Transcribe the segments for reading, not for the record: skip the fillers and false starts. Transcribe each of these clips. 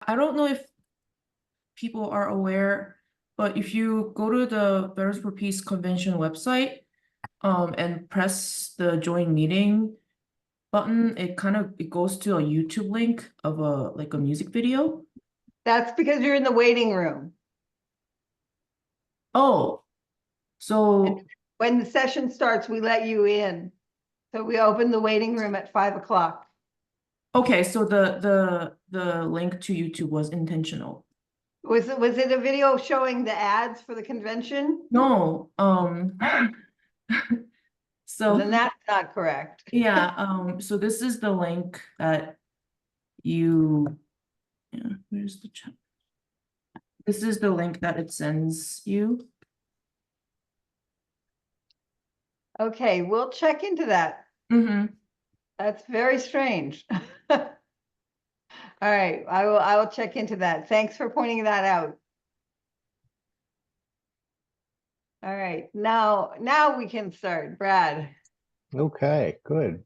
I don't know if people are aware, but if you go to the Veterans for Peace Convention website, and press the join meeting button, it goes to a YouTube link of a music video. That's because you're in the waiting room. Oh, And so when the session starts, we let you in. So we open the waiting room at 5 o'clock. okay, so the link to YouTube was intentional. Was it a video showing the ads for the convention? No, so Then that's not correct. yeah, so this is the link that you, yeah, where's the chat? This is the link that it sends you. Okay, we'll check into that. Mm-hmm. That's very strange. All right, I will check into that. Thanks for pointing that out. All right, now we can start. Brad. Okay, good.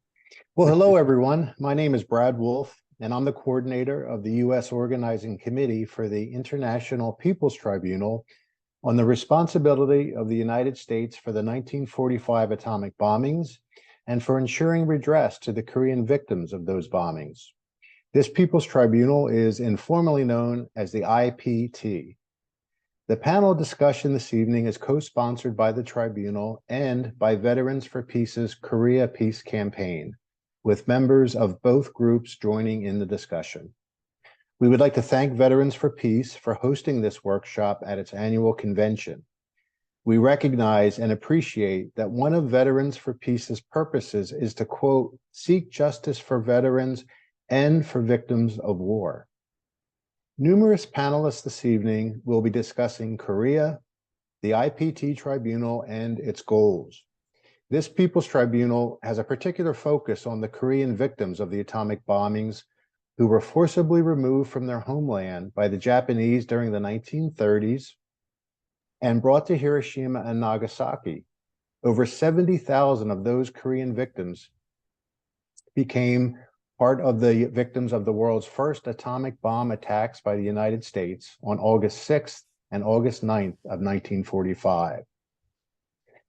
Well, hello, everyone. My name is Brad Wolf, and I'm the coordinator of the U.S. Organizing Committee for the International People's Tribunal on the responsibility of the United States for the 1945 atomic bombings and for ensuring redress to the Korean victims of those bombings. This People's Tribunal is informally known as the IPT. The panel discussion this evening is co-sponsored by the Tribunal and by Veterans for Peace's Korea Peace Campaign, with members of both groups joining in the discussion. We would like to thank Veterans for Peace for hosting this workshop at its annual convention. We recognize and appreciate that one of Veterans for Peace's purposes is to, quote, seek justice for veterans and for victims of war. Numerous panelists this evening will be discussing Korea, the IPT Tribunal, and its goals. This People's Tribunal has a particular focus on the Korean victims of the atomic bombings who were forcibly removed from their homeland by the Japanese during the 1930s and brought to Hiroshima and Nagasaki. Over 70,000 of those Korean victims became part of the victims of the world's first atomic bomb attacks by the United States on August 6th and August 9th of 1945.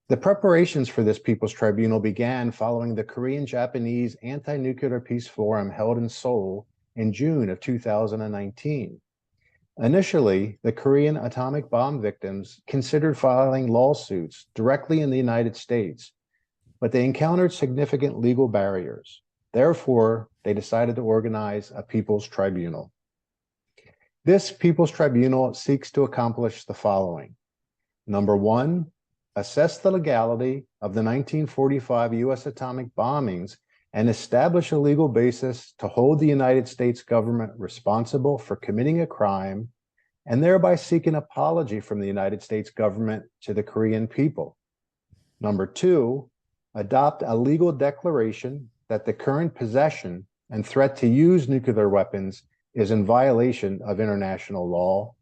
The preparations for this People's Tribunal began following the Korean-Japanese Anti-Nuclear Peace Forum held in Seoul in June of 2019. Initially, the Korean atomic bomb victims considered filing lawsuits directly in the United States, but they encountered significant legal barriers. Therefore, they decided to organize a People's Tribunal. This People's Tribunal seeks to accomplish the following. Number one, assess the legality of the 1945 U.S. atomic bombings and establish a legal basis to hold the United States government responsible for committing a crime and thereby seek an apology from the United States government to the Korean people. Number two, adopt a legal declaration that the current possession and threat to use nuclear weapons is in violation of international law.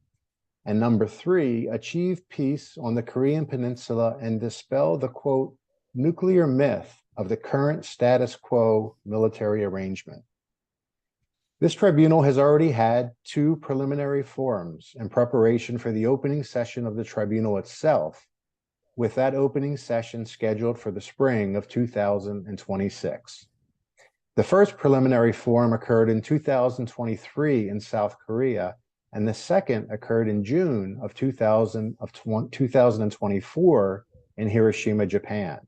And number three, achieve peace on the Korean Peninsula and dispel the, quote, nuclear myth of the current status quo military arrangement. This tribunal has already had two preliminary forums in preparation for the opening session of the tribunal itself, with that opening session scheduled for the spring of 2026. The first preliminary forum occurred in 2023 in South Korea, and the second occurred in June of 2024 in Hiroshima, Japan.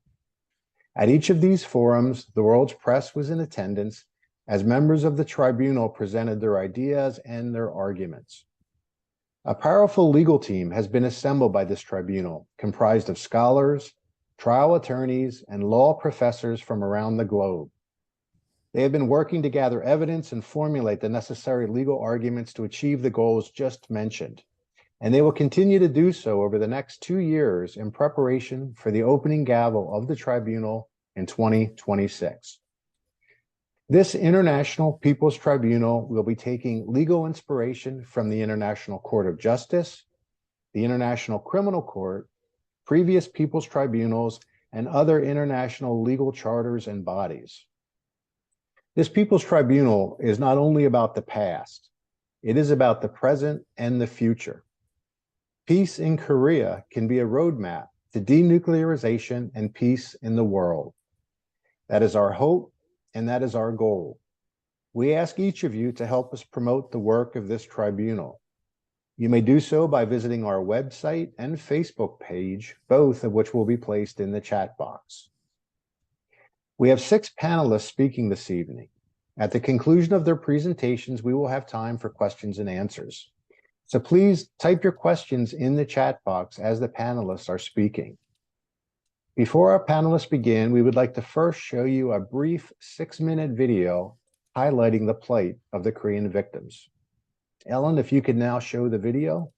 At each of these forums, the world's press was in attendance as members of the tribunal presented their ideas and their arguments. A powerful legal team has been assembled by this tribunal, comprised of scholars, trial attorneys, and law professors from around the globe. They have been working to gather evidence and formulate the necessary legal arguments to achieve the goals just mentioned. And they will continue to do so over the next 2 years in preparation for the opening gavel of the tribunal in 2026. This International People's Tribunal will be taking legal inspiration from the International Court of Justice, the International Criminal Court, previous People's Tribunals, and other international legal charters and bodies. This People's Tribunal is not only about the past, It is about the present and the future. Peace in Korea can be a roadmap to denuclearization and peace in the world. That is our hope, and that is our goal. We ask each of you to help us promote the work of this tribunal. You may do so by visiting our website and Facebook page, both of which will be placed in the chat box. We have 6 panelists speaking this evening. At the conclusion of their presentations, we will have time for questions and answers. So please type your questions in the chat box as the panelists are speaking. Before our panelists begin, we would like to first show you a brief 6-minute video highlighting the plight of the Korean victims. Ellen, if you could now show the video.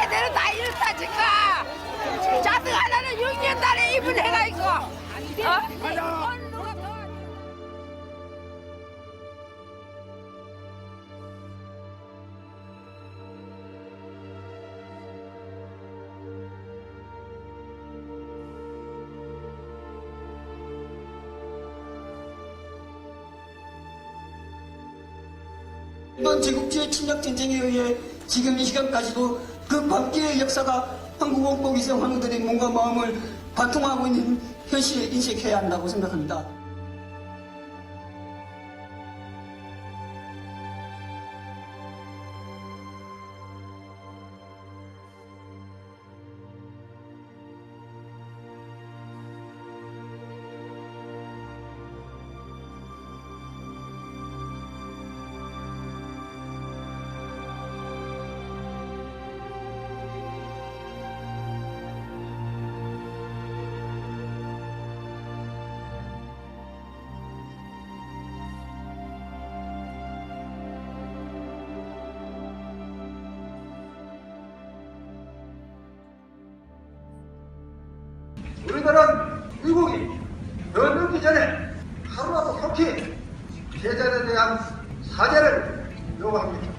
내려 다 이랬다 지금. 자식 하나는 6년 달에 입을 해가 있고. 어? 이번 제국주의 침략 전쟁에 의해 지금 이 시간까지도 그 광기의 역사가 한국 원법 위생 환우들의 몸과 마음을 관통하고 있는 현실에 인식해야 한다고 생각합니다. 우리들은 미국이 변하기 전에 하루라도 속히 제자에 대한 사죄를 요구합니다.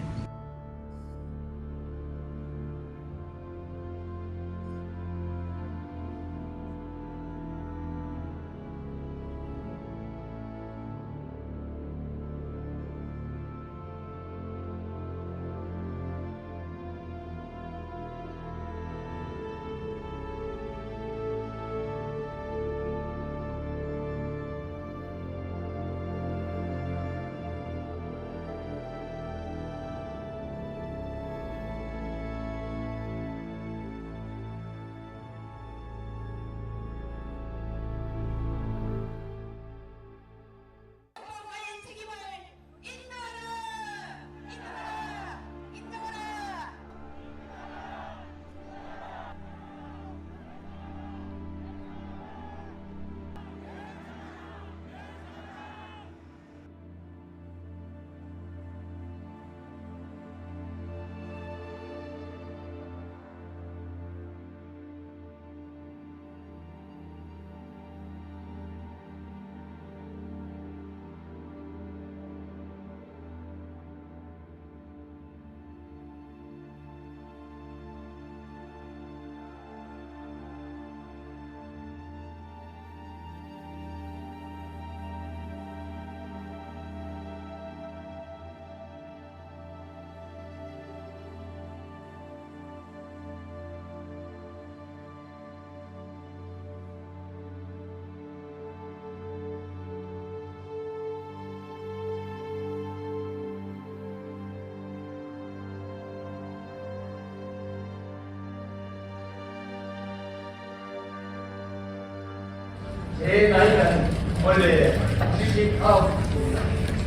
사업입니다.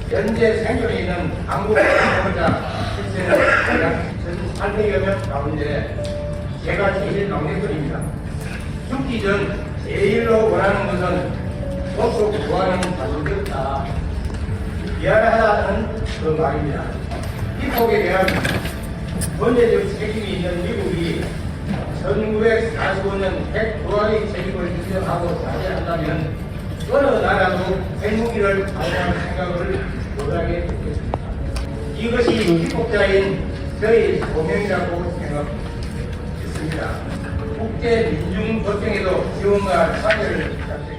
현재 생존에 있는 한국 생존자 실세는 약 1,800여 명 가운데 제가 제일 막내들입니다. 죽기 전 제일로 원하는 것은 소속 구하는 자신이었다. 미안하다는 그 말입니다. 피폭에 대한 전제적 책임이 있는 미국이 1945년 핵 불화의 책임을 인정하고 자제한다면 어느 나라도 핵무기를 발사할 생각을 못하게 됐겠습니다. 이것이 피폭자인 저희 소명이라고 생각했습니다. 국제 민중 조정에도 지원과 참여를 부탁드립니다.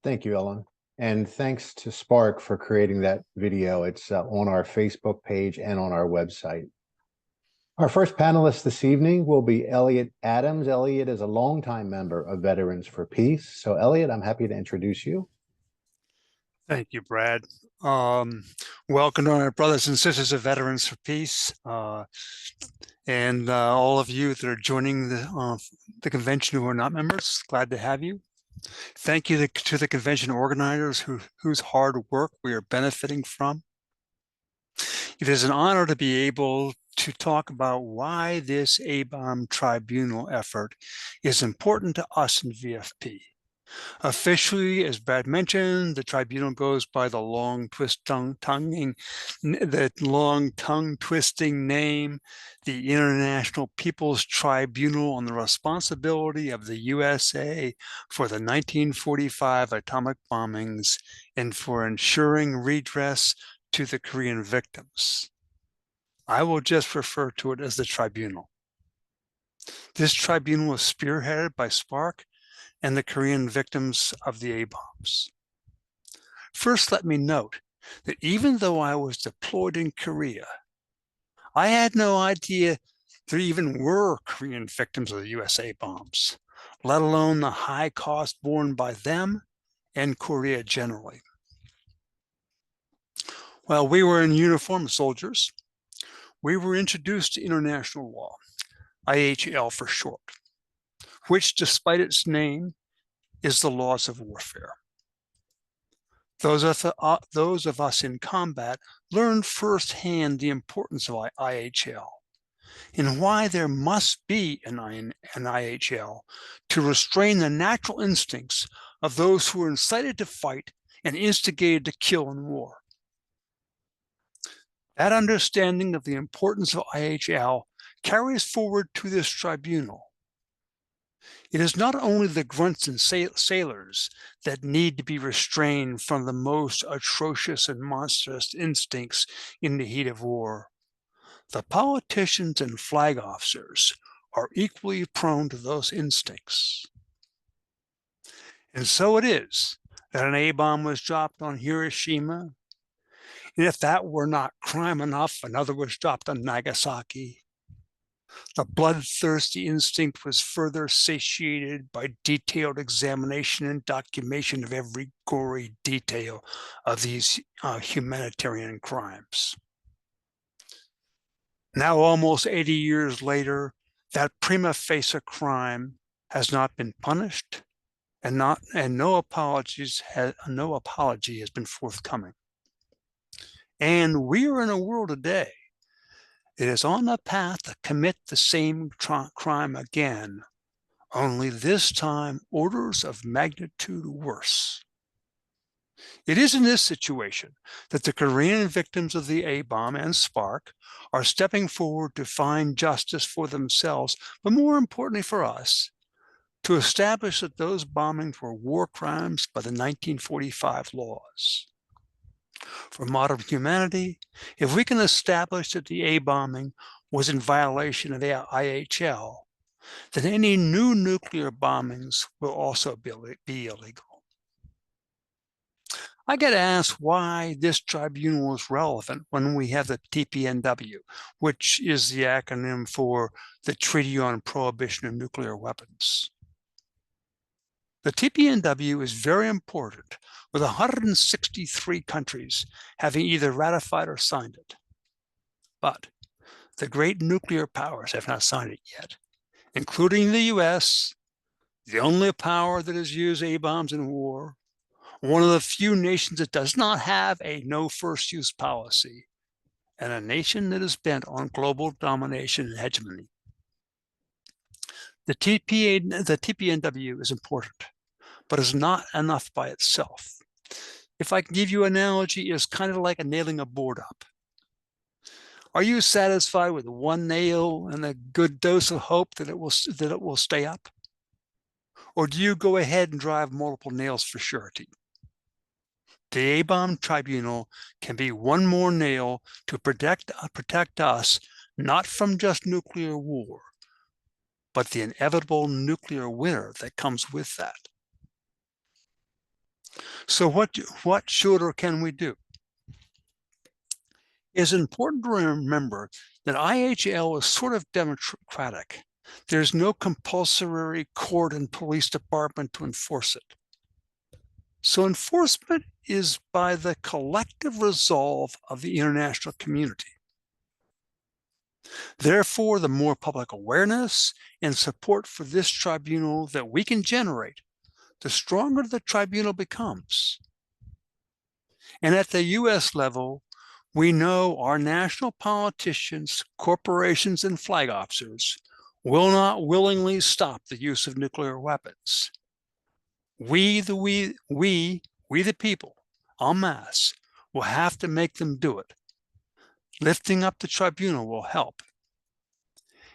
Thank you, Ellen. And thanks to Spark for creating that video. It's on our Facebook page and on our website. Our first panelist this evening will be Elliot Adams. Elliot is a longtime member of Veterans for Peace. So Elliot, I'm happy to introduce you. Thank you, Brad. Welcome to our brothers and sisters of Veterans for Peace, and all of you that are joining the convention who are not members. Glad to have you. Thank you to the convention organizers whose hard work we are benefiting from. It is an honor to be able to talk about why this ABOM tribunal effort is important to us in VFP. Officially, as Brad mentioned, the tribunal goes by the long tongue-twisting name, the International People's Tribunal on the Responsibility of the USA for the 1945 atomic bombings and for ensuring redress to the Korean victims. I will just refer to it as the tribunal. This tribunal is spearheaded by Spark and the Korean victims of the A-bombs. First, let me note that even though I was deployed in Korea, I had no idea there even were Korean victims of the USA bombs, let alone the high cost borne by them and Korea generally. While we were in uniform soldiers, we were introduced to international law, IHL for short, which, despite its name, is the laws of warfare. Those of us in combat learned firsthand the importance of IHL and why there must be an IHL to restrain the natural instincts of those who are incited to fight and instigated to kill in war. That understanding of the importance of IHL carries forward to this tribunal. It is not only the grunts and sailors that need to be restrained from the most atrocious and monstrous instincts in the heat of war. The politicians and flag officers are equally prone to those instincts. And so it is that an A-bomb was dropped on Hiroshima. And if that were not crime enough, another was dropped on Nagasaki. The bloodthirsty instinct was further satiated by detailed examination and documentation of every gory detail of these humanitarian crimes. Now, almost 80 years later, that prima facie crime has not been punished, and no apology has been forthcoming. And we are in a world today that is on the path to commit the same crime again, only this time orders of magnitude worse. It is in this situation that the Korean victims of the A-bomb and Spark are stepping forward to find justice for themselves, but more importantly for us, to establish that those bombings were war crimes by the 1945 laws. For modern humanity, if we can establish that the A bombing was in violation of the IHL, then any new nuclear bombings will also be illegal. I get asked why this tribunal is relevant when we have the TPNW, which is the acronym for the Treaty on Prohibition of Nuclear Weapons. The TPNW is very important, with 163 countries having either ratified or signed it. But the great nuclear powers have not signed it yet, including the US, the only power that has used A-bombs in war, one of the few nations that does not have a no first use policy, and a nation that is bent on global domination and hegemony. The TPNW is important, but is not enough by itself. If I can give you an analogy, it's kind of like nailing a board up. Are you satisfied with one nail and a good dose of hope that it will stay up? Or do you go ahead and drive multiple nails for surety? The A-bomb tribunal can be one more nail to protect us, not from just nuclear war, but the inevitable nuclear winter that comes with that. So what should or can we do? It's important to remember that IHL is sort of democratic. There's no compulsory court and police department to enforce it. So enforcement is by the collective resolve of the international community. Therefore, the more public awareness and support for this tribunal that we can generate, the stronger the tribunal becomes. And at the US level, we know our national politicians, corporations, and flag officers will not willingly stop the use of nuclear weapons. We the people, en masse, will have to make them do it. Lifting up the tribunal will help.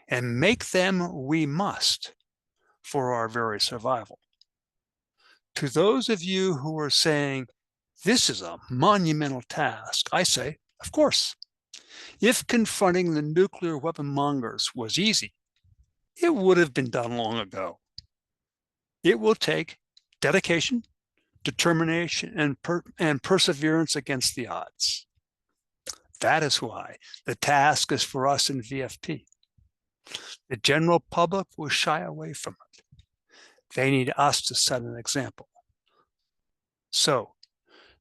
And make them we must for our very survival. To those of you who are saying, this is a monumental task, I say, of course. If confronting the nuclear weapon mongers was easy, it would have been done long ago. It will take dedication, determination, and perseverance against the odds. That is why the task is for us in VFP. The general public will shy away from it. They need us to set an example. So,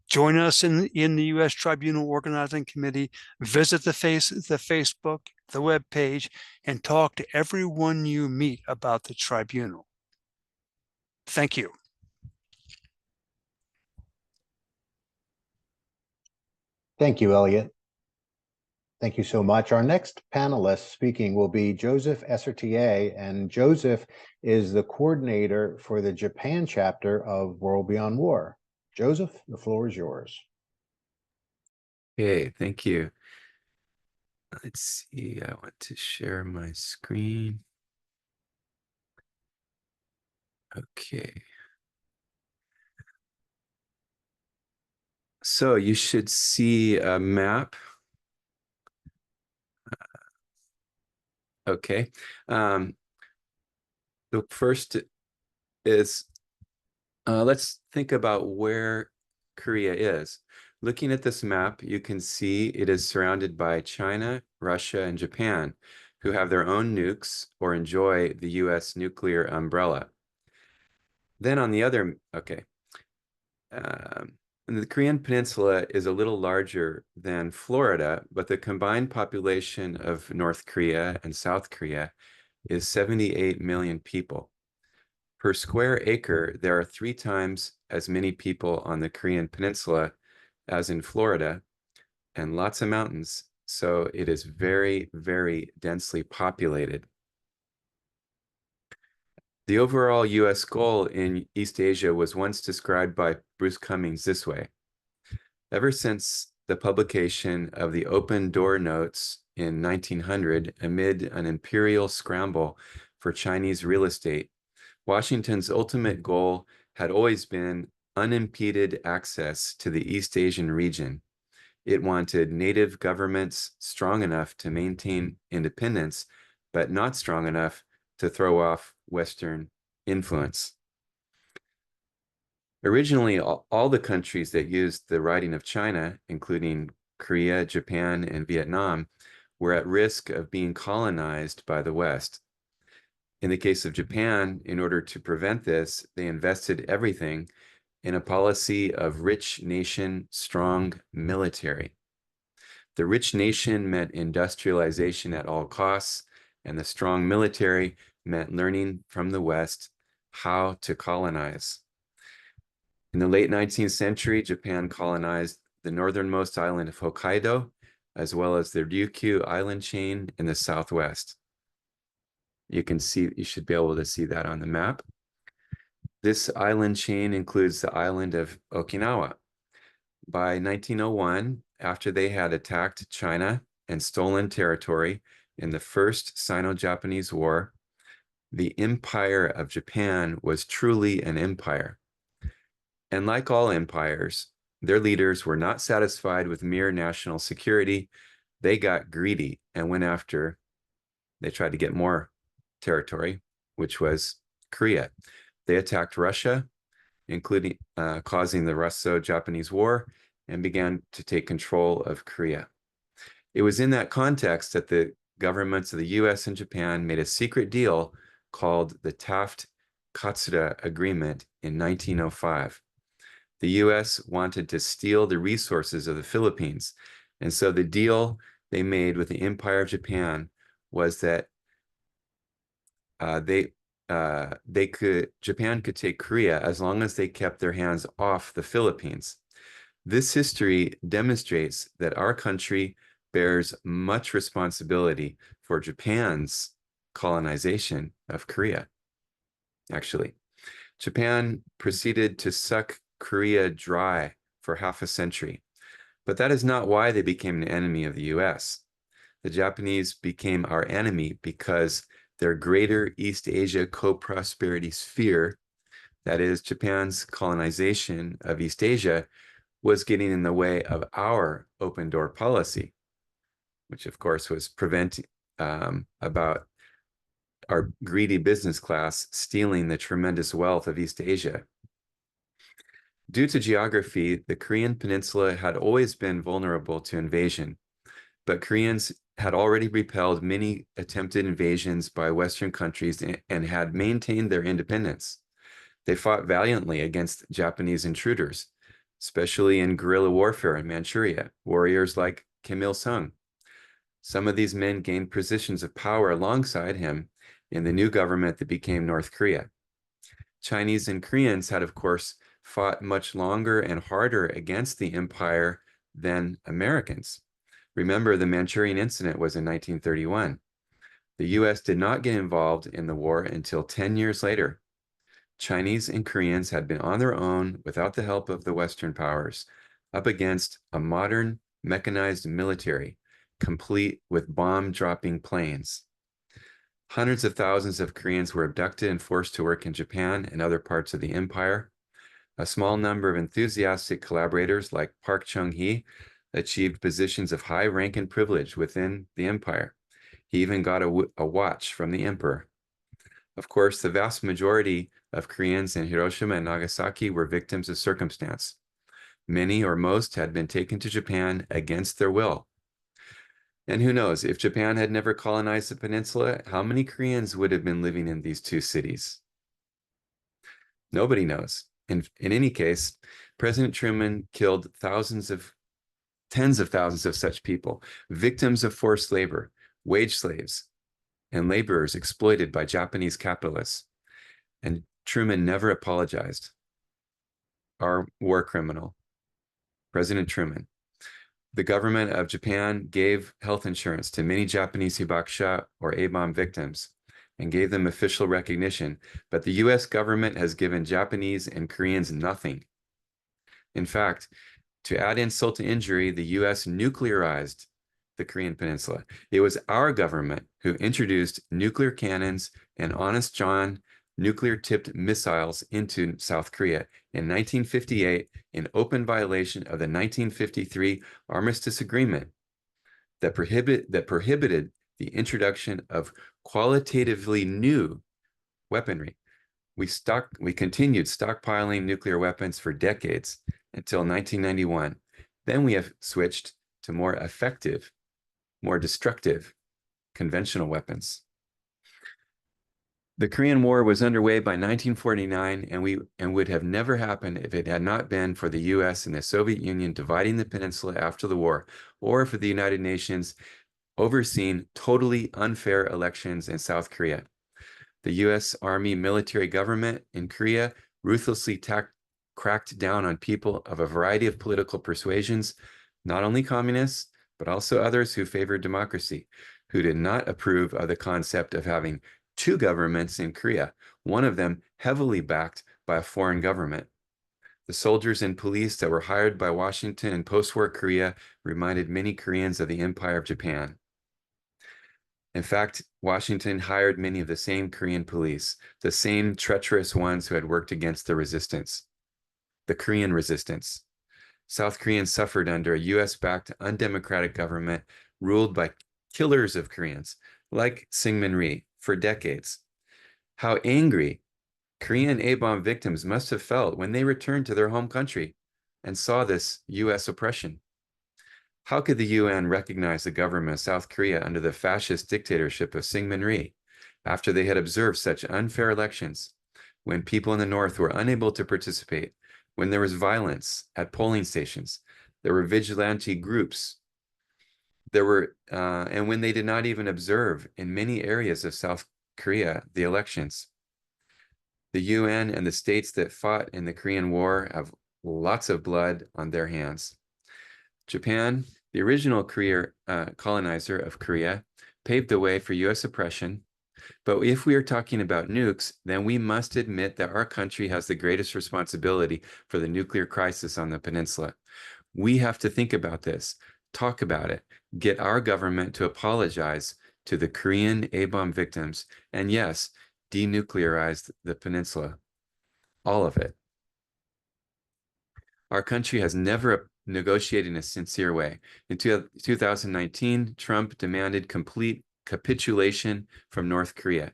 join us in the U.S. Tribunal Organizing Committee, visit the Facebook, the web page, and talk to everyone you meet about the tribunal. Thank you. Thank you, Elliot. Thank you so much. Our next panelist speaking will be Joseph Essertier, and Joseph is the coordinator for the Japan chapter of World Beyond War. Joseph, the floor is yours. Okay, thank you. Let's see, I want to share my screen. Okay. So you should see a map. Okay. The first is, let's think about where Korea is. Looking at this map, you can see it is surrounded by China, Russia, and Japan, who have their own nukes or enjoy the US nuclear umbrella. Then on the other, okay. The Korean Peninsula is a little larger than Florida, but the combined population of North Korea and South Korea is 78 million people. Per square acre, there are 3 times as many people on the Korean Peninsula as in Florida, and lots of mountains, so it is very, very densely populated. The overall US goal in East Asia was once described by Bruce Cummings this way. Ever since the publication of the Open Door Notes in 1900, amid an imperial scramble for Chinese real estate, Washington's ultimate goal had always been unimpeded access to the East Asian region. It wanted native governments strong enough to maintain independence, but not strong enough to throw off Western influence. Originally, all the countries that used the writing of China, including Korea, Japan, and Vietnam, were at risk of being colonized by the West. In the case of Japan, in order to prevent this, they invested everything in a policy of rich nation, strong military. The rich nation meant industrialization at all costs, and the strong military meant learning from the West how to colonize. In the late 19th century, Japan colonized the northernmost island of Hokkaido, as well as the Ryukyu island chain in the southwest. You should be able to see that on the map. This island chain includes the island of Okinawa. By 1901, after they had attacked China and stolen territory in the First Sino-Japanese War, the Empire of Japan was truly an empire. And like all empires, their leaders were not satisfied with mere national security. They got greedy and they tried to get more territory, which was Korea. They attacked Russia, including causing the Russo-Japanese War, and began to take control of Korea. It was in that context that the governments of the US and Japan made a secret deal called the Taft-Katsura Agreement in 1905. The US wanted to steal the resources of the Philippines, and so the deal they made with the Empire of Japan was that Japan could take Korea as long as they kept their hands off the Philippines. This history demonstrates that our country bears much responsibility for Japan's colonization of Korea. Actually, Japan proceeded to suck Korea dry for half a century, but that is not why they became an enemy of the US. The Japanese became our enemy because their greater East Asia co-prosperity sphere, that is Japan's colonization of East Asia, was getting in the way of our open door policy, which of course was about our greedy business class stealing the tremendous wealth of East Asia. Due to geography, the Korean peninsula had always been vulnerable to invasion, but Koreans had already repelled many attempted invasions by Western countries and had maintained their independence. They fought valiantly against Japanese intruders, especially in guerrilla warfare in Manchuria, warriors like Kim Il-sung. Some of these men gained positions of power alongside him in the new government that became North Korea. Chinese and Koreans had, of course, fought much longer and harder against the empire than Americans. Remember, the Manchurian incident was in 1931. The US did not get involved in the war until 10 years later. Chinese and Koreans had been on their own without the help of the Western powers, up against a modern mechanized military, complete with bomb-dropping planes. Hundreds of thousands of Koreans were abducted and forced to work in Japan and other parts of the empire. A small number of enthusiastic collaborators like Park Chung-hee achieved positions of high rank and privilege within the empire. He even got a watch from the emperor. Of course, the vast majority of Koreans in Hiroshima and Nagasaki were victims of circumstance. Many or most had been taken to Japan against their will. And who knows, if Japan had never colonized the peninsula, how many Koreans would have been living in these two cities? Nobody knows. In any case, President Truman killed tens of thousands of such people, victims of forced labor, wage slaves, and laborers exploited by Japanese capitalists. And Truman never apologized. Our war criminal, President Truman. The government of Japan gave health insurance to many Japanese hibakusha or A-bomb victims and gave them official recognition, but the US government has given Japanese and Koreans nothing. In fact, to add insult to injury, the US nuclearized the Korean Peninsula. It was our government who introduced nuclear cannons and Honest John nuclear-tipped missiles into South Korea in 1958 in open violation of the 1953 Armistice Agreement that prohibited the introduction of qualitatively new weaponry. We continued stockpiling nuclear weapons for decades until 1991. Then we have switched to more effective, more destructive conventional weapons. The Korean War was underway by 1949 and would have never happened if it had not been for the US and the Soviet Union dividing the peninsula after the war, or for the United Nations overseeing totally unfair elections in South Korea. The US Army military government in Korea ruthlessly cracked down on people of a variety of political persuasions, not only communists, but also others who favored democracy, who did not approve of the concept of having two governments in Korea, one of them heavily backed by a foreign government. The soldiers and police that were hired by Washington in post-war Korea reminded many Koreans of the Empire of Japan. In fact, Washington hired many of the same Korean police, the same treacherous ones who had worked against the resistance, the Korean resistance. South Koreans suffered under a US-backed undemocratic government ruled by killers of Koreans, like Syngman Rhee, for decades. How angry Korean A-bomb victims must have felt when they returned to their home country and saw this US oppression. How could the UN recognize the government of South Korea under the fascist dictatorship of Syngman Rhee after they had observed such unfair elections, when people in the North were unable to participate, when there was violence at polling stations, there were vigilante groups, and when they did not even observe in many areas of South Korea the elections? The UN and the states that fought in the Korean War have lots of blood on their hands. Japan, the original colonizer of Korea, paved the way for US oppression. But if we are talking about nukes, then we must admit that our country has the greatest responsibility for the nuclear crisis on the peninsula. We have to think about this, talk about it, get our government to apologize to the Korean A-bomb victims, and yes, denuclearize the peninsula, all of it. Our country has never negotiated in a sincere way. In 2019, Trump demanded complete capitulation from North Korea,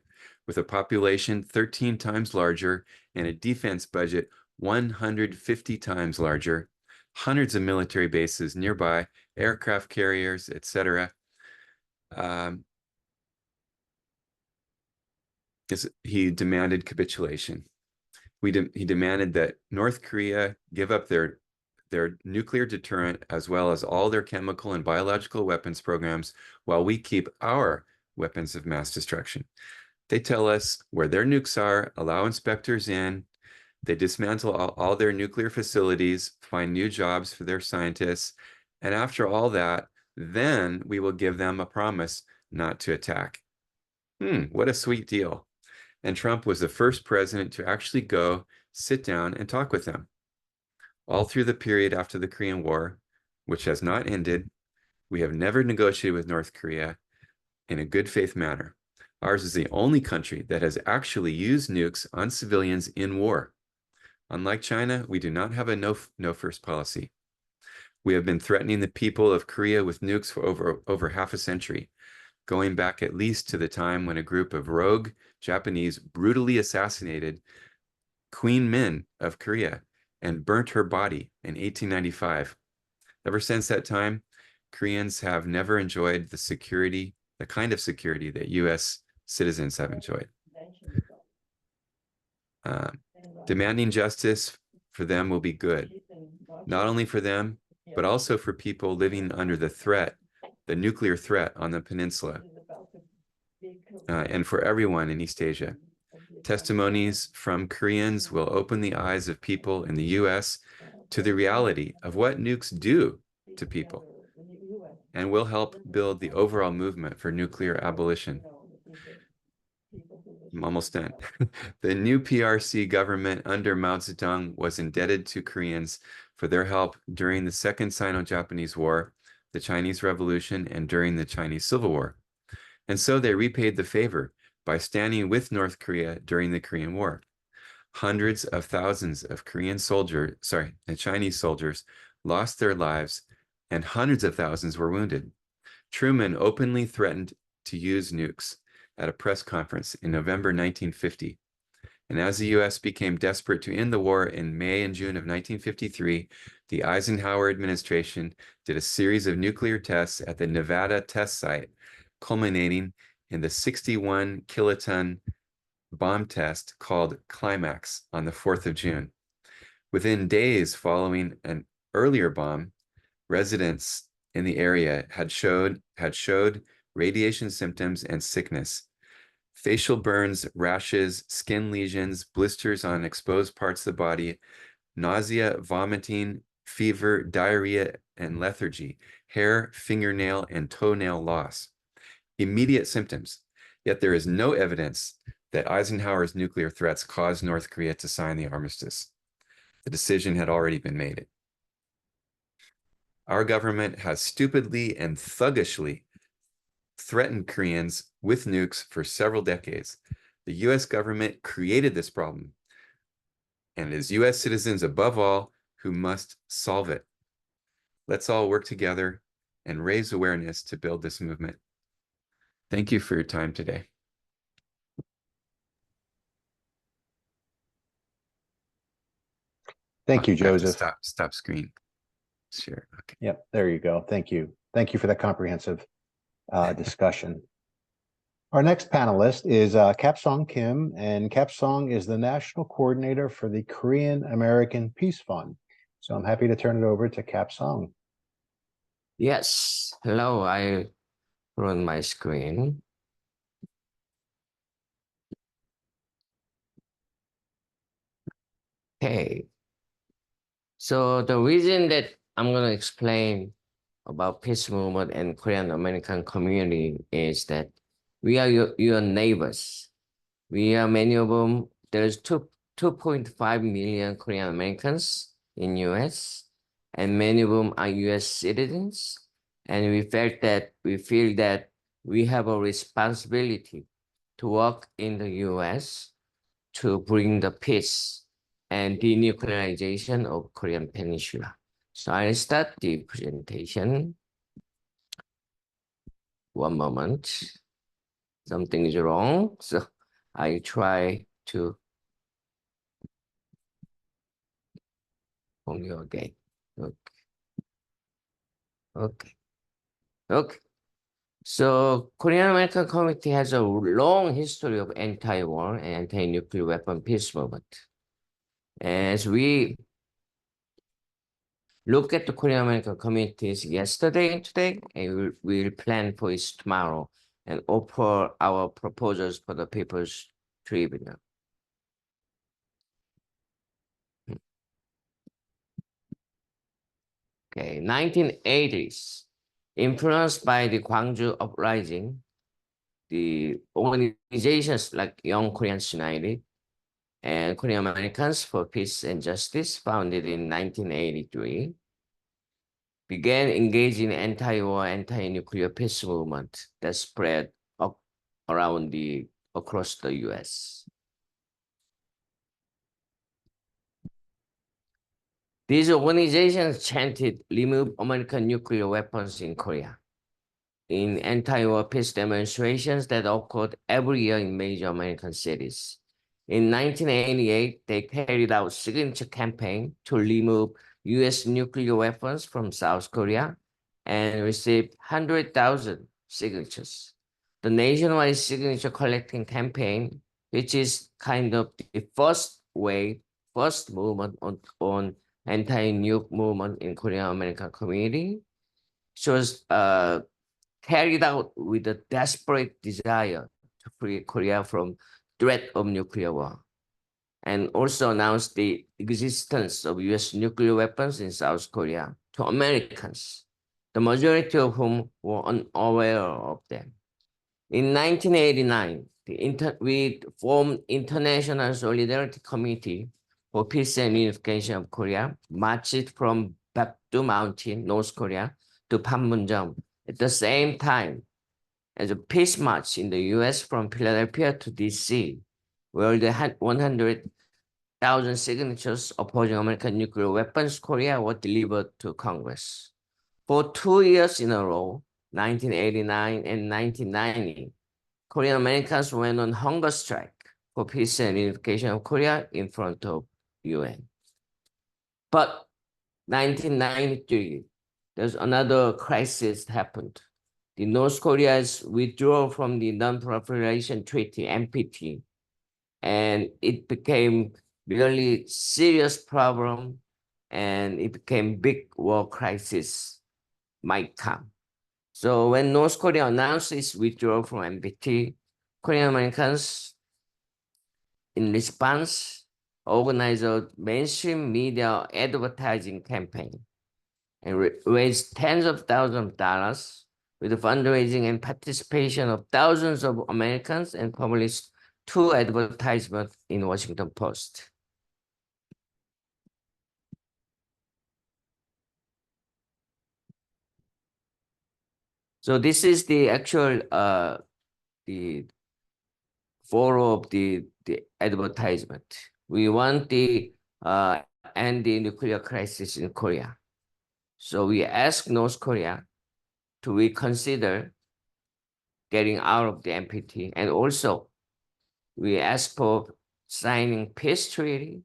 with a population 13 times larger and a defense budget 150 times larger, hundreds of military bases nearby, aircraft carriers, etc. He demanded capitulation. He demanded that North Korea give up their nuclear deterrent as well as all their chemical and biological weapons programs while we keep our weapons of mass destruction. They tell us where their nukes are, allow inspectors in, they dismantle all their nuclear facilities, find new jobs for their scientists, and after all that, then we will give them a promise not to attack. What a sweet deal. And Trump was the first president to actually go sit down and talk with them. All through the period after the Korean War, which has not ended, we have never negotiated with North Korea in a good faith manner. Ours is the only country that has actually used nukes on civilians in war. Unlike China, we do not have a no first policy. We have been threatening the people of Korea with nukes for over half a century, going back at least to the time when a group of rogue Japanese brutally assassinated Queen Min of Korea and burnt her body in 1895. Ever since that time, Koreans have never enjoyed the kind of security that US citizens have enjoyed. Demanding justice for them will be good, not only for them, but also for people living under the nuclear threat on the peninsula, and for everyone in East Asia. Testimonies from Koreans will open the eyes of people in the US to the reality of what nukes do to people, and will help build the overall movement for nuclear abolition. I'm almost done. The new PRC government under Mao Zedong was indebted to Koreans for their help during the Second Sino-Japanese War, the Chinese Revolution, and during the Chinese Civil War. And so they repaid the favor by standing with North Korea during the Korean War. Hundreds of thousands of Chinese soldiers lost their lives, and hundreds of thousands were wounded. Truman openly threatened to use nukes at a press conference in November 1950. And as the US became desperate to end the war in May and June of 1953, the Eisenhower administration did a series of nuclear tests at the Nevada test site, culminating in the 61 kiloton bomb test called Climax on the 4th of June. Within days following an earlier bomb, residents in the area had showed radiation symptoms and sickness. Facial burns, rashes, skin lesions, blisters on exposed parts of the body, nausea, vomiting, fever, diarrhea, and lethargy, hair, fingernail, and toenail loss. Immediate symptoms, yet there is no evidence that Eisenhower's nuclear threats caused North Korea to sign the armistice. The decision had already been made. Our government has stupidly and thuggishly threatened Koreans with nukes for several decades. The US government created this problem, and it is US citizens above all who must solve it. Let's all work together and raise awareness to build this movement. Thank you for your time today. Thank you, I have to Joseph. stop screen share. Okay. Yep, there you go. Thank you. Thank you for that comprehensive discussion. Our next panelist is Kapsong Kim, and Kapsong is the National Coordinator for the Korean American Peace Fund. So I'm happy to turn it over to Kapsong. Yes, hello, I run my screen. Okay, so the reason that I'm going to explain about peace movement and Korean American community is that we are your neighbors. We are many of them. There's 2.5 million Korean Americans in US, and many of them are US citizens. And we feel that we have a responsibility to work in the US to bring the peace and denuclearization of Korean Peninsula. So I'll start the presentation. One moment. Something is wrong. So I try to only again. Okay. So Korean American community has a long history of anti-war and anti-nuclear weapon peace movement. As we look at the Korean American communities yesterday and today, and we'll plan for it tomorrow and offer our proposals for the People's Tribunal. Okay, 1980s, influenced by the Gwangju Uprising, the organizations like Young Koreans United and Korean Americans for Peace and Justice, founded in 1983, began engaging in anti-war, anti-nuclear peace movement that spread across the US. These organizations chanted, "Remove American nuclear weapons in Korea," in anti-war peace demonstrations that occurred every year in major American cities. In 1988, they carried out a signature campaign to remove US nuclear weapons from South Korea and received 100,000 signatures. The nationwide signature collecting campaign, which is kind of the first movement on anti-nuke movement in Korean American community, was carried out with a desperate desire to free Korea from threat of nuclear war, and also announced the existence of US nuclear weapons in South Korea to Americans, the majority of whom were unaware of them. In 1989, we formed International Solidarity Committee for Peace and Unification of Korea, marched from Bakdu Mountain, North Korea, to Panmunjom at the same time. as a peace march in the US from Philadelphia to DC, where the 100,000 signatures opposing American nuclear weapons Korea were delivered to Congress. For 2 years in a row, 1989 and 1990, Korean Americans went on hunger strike for peace and unification of Korea in front of UN. But 1993, there's another crisis happened. The North Korea's withdrawal from the Non-Proliferation Treaty, NPT, and it became really serious problem, and it became big war crisis might come. So when North Korea announced its withdrawal from NPT, Korean Americans, in response, organized a mainstream media advertising campaign and raised tens of thousands of dollars with the fundraising and participation of thousands of Americans, and published 2 advertisements in Washington Post. So this is the actual the photo of the advertisement. We want the end the nuclear crisis in Korea. So we ask North Korea to reconsider getting out of the NPT, and also we ask for signing peace treaty.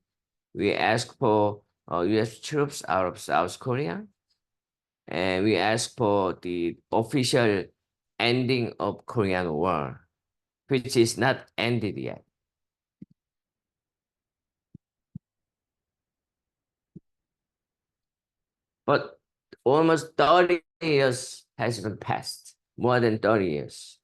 We ask for U.S. troops out of South Korea, and we ask for the official ending of Korean War, which is not ended yet. But almost 30 years has been passed, more than 30 years.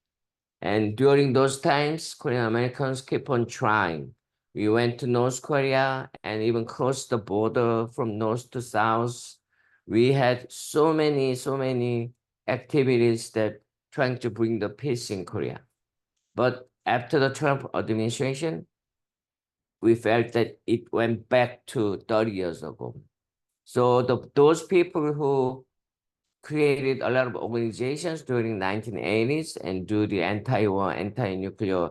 And during those times, Korean Americans keep on trying. We went to North Korea and even crossed the border from north to south. We had so many activities that trying to bring the peace in Korea. But after the Trump administration, we felt that it went back to 30 years ago. So those people who created a lot of organizations during 1980s and do the anti-war, anti-nuclear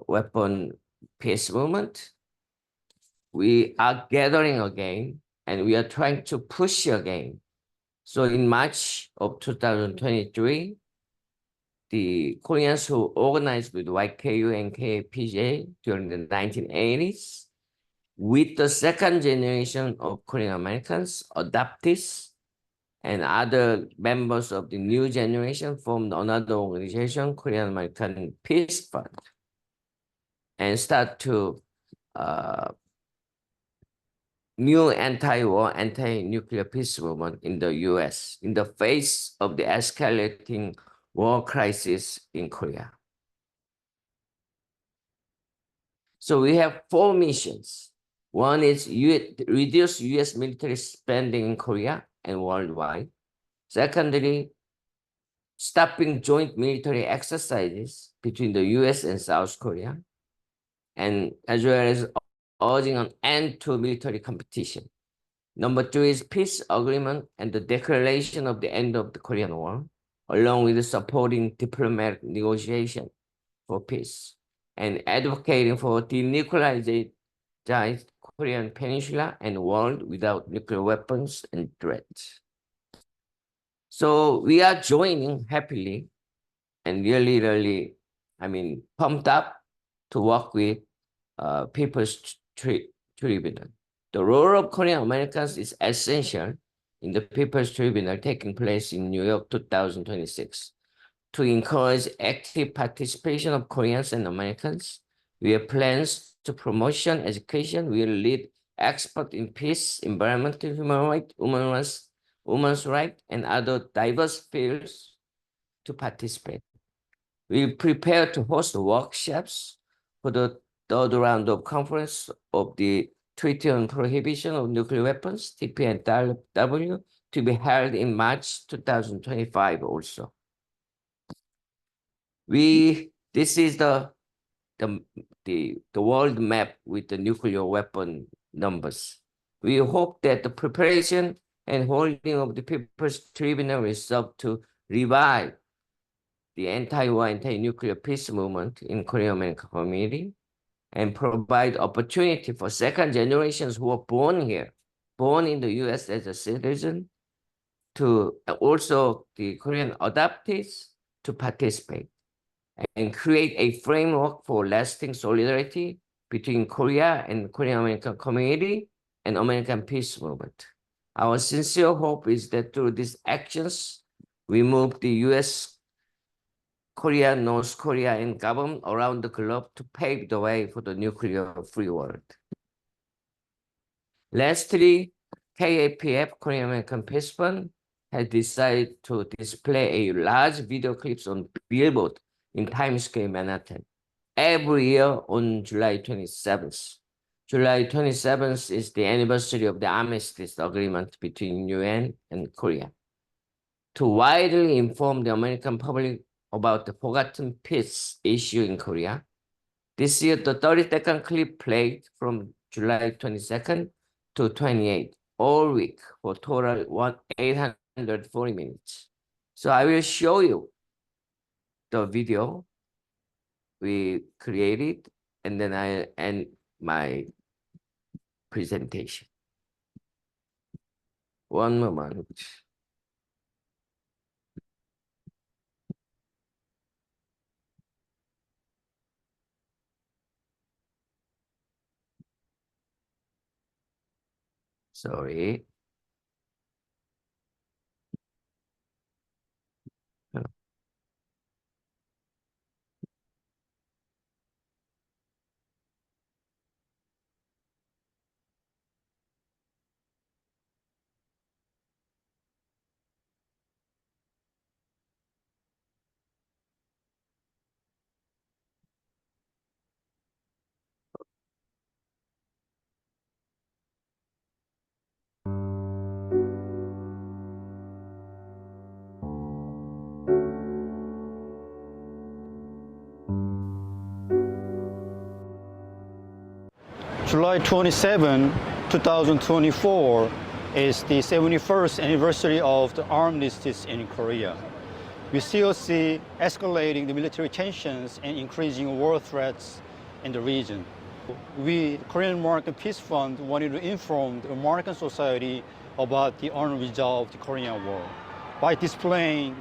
weapon peace movement, we are gathering again, and we are trying to push again. So in March of 2023, the Koreans who organized with YKU and KPJ during the 1980s, with the second generation of Korean Americans, adoptees, and other members of the new generation, formed another organization, Korean American Peace Fund, and start to new anti-war, anti-nuclear peace movement in the US in the face of the escalating war crisis in Korea. So we have 4 missions. One is reduce US military spending in Korea and worldwide. Secondly, stopping joint military exercises between the US and South Korea, and as well as urging an end to military competition. Number 2 is peace agreement and the declaration of the end of the Korean War, along with supporting diplomatic negotiation for peace and advocating for denuclearized Korean Peninsula and world without nuclear weapons and threats. So we are joining happily and really, pumped up to work with People's Tribunal. The role of Korean Americans is essential in the People's Tribunal taking place in New York 2026 to encourage active participation of Koreans and Americans. We have plans to promotion education. We will lead experts in peace, environmental, human rights, women's rights, and other diverse fields to participate. We prepare to host workshops for the 3rd round of conference of the Treaty on Prohibition of Nuclear Weapons, TPNW, to be held in March 2025 also. This is the world map with the nuclear weapon numbers. We hope that the preparation and holding of the People's Tribunal will serve to revive the anti-war, anti-nuclear peace movement in Korean American community, and provide opportunity for second generations who were born here, born in the US as a citizen, to also the Korean adoptees to participate and create a framework for lasting solidarity between Korea and Korean American community and American peace movement. Our sincere hope is that through these actions, we move the US, Korea, North Korea, and government around the globe to pave the way for the nuclear-free world. Lastly, KAPF, Korean American Peace Fund, has decided to display a large video clips on billboard in Times Square, Manhattan, every year on July 27th. July 27th is the anniversary of the armistice agreement between UN and Korea. To widely inform the American public about the forgotten peace issue in Korea, this year the 30-second clip played from July 22nd to 28th all week for total 840 minutes. So I will show you the video we created, and then I end my presentation. One moment. Sorry. July 27, 2024 is the 71st anniversary of the armistice in Korea. We still see escalating the military tensions and increasing war threats in the region. We, Korean American Peace Fund, wanted to inform the American society about the unresolved Korean War by displaying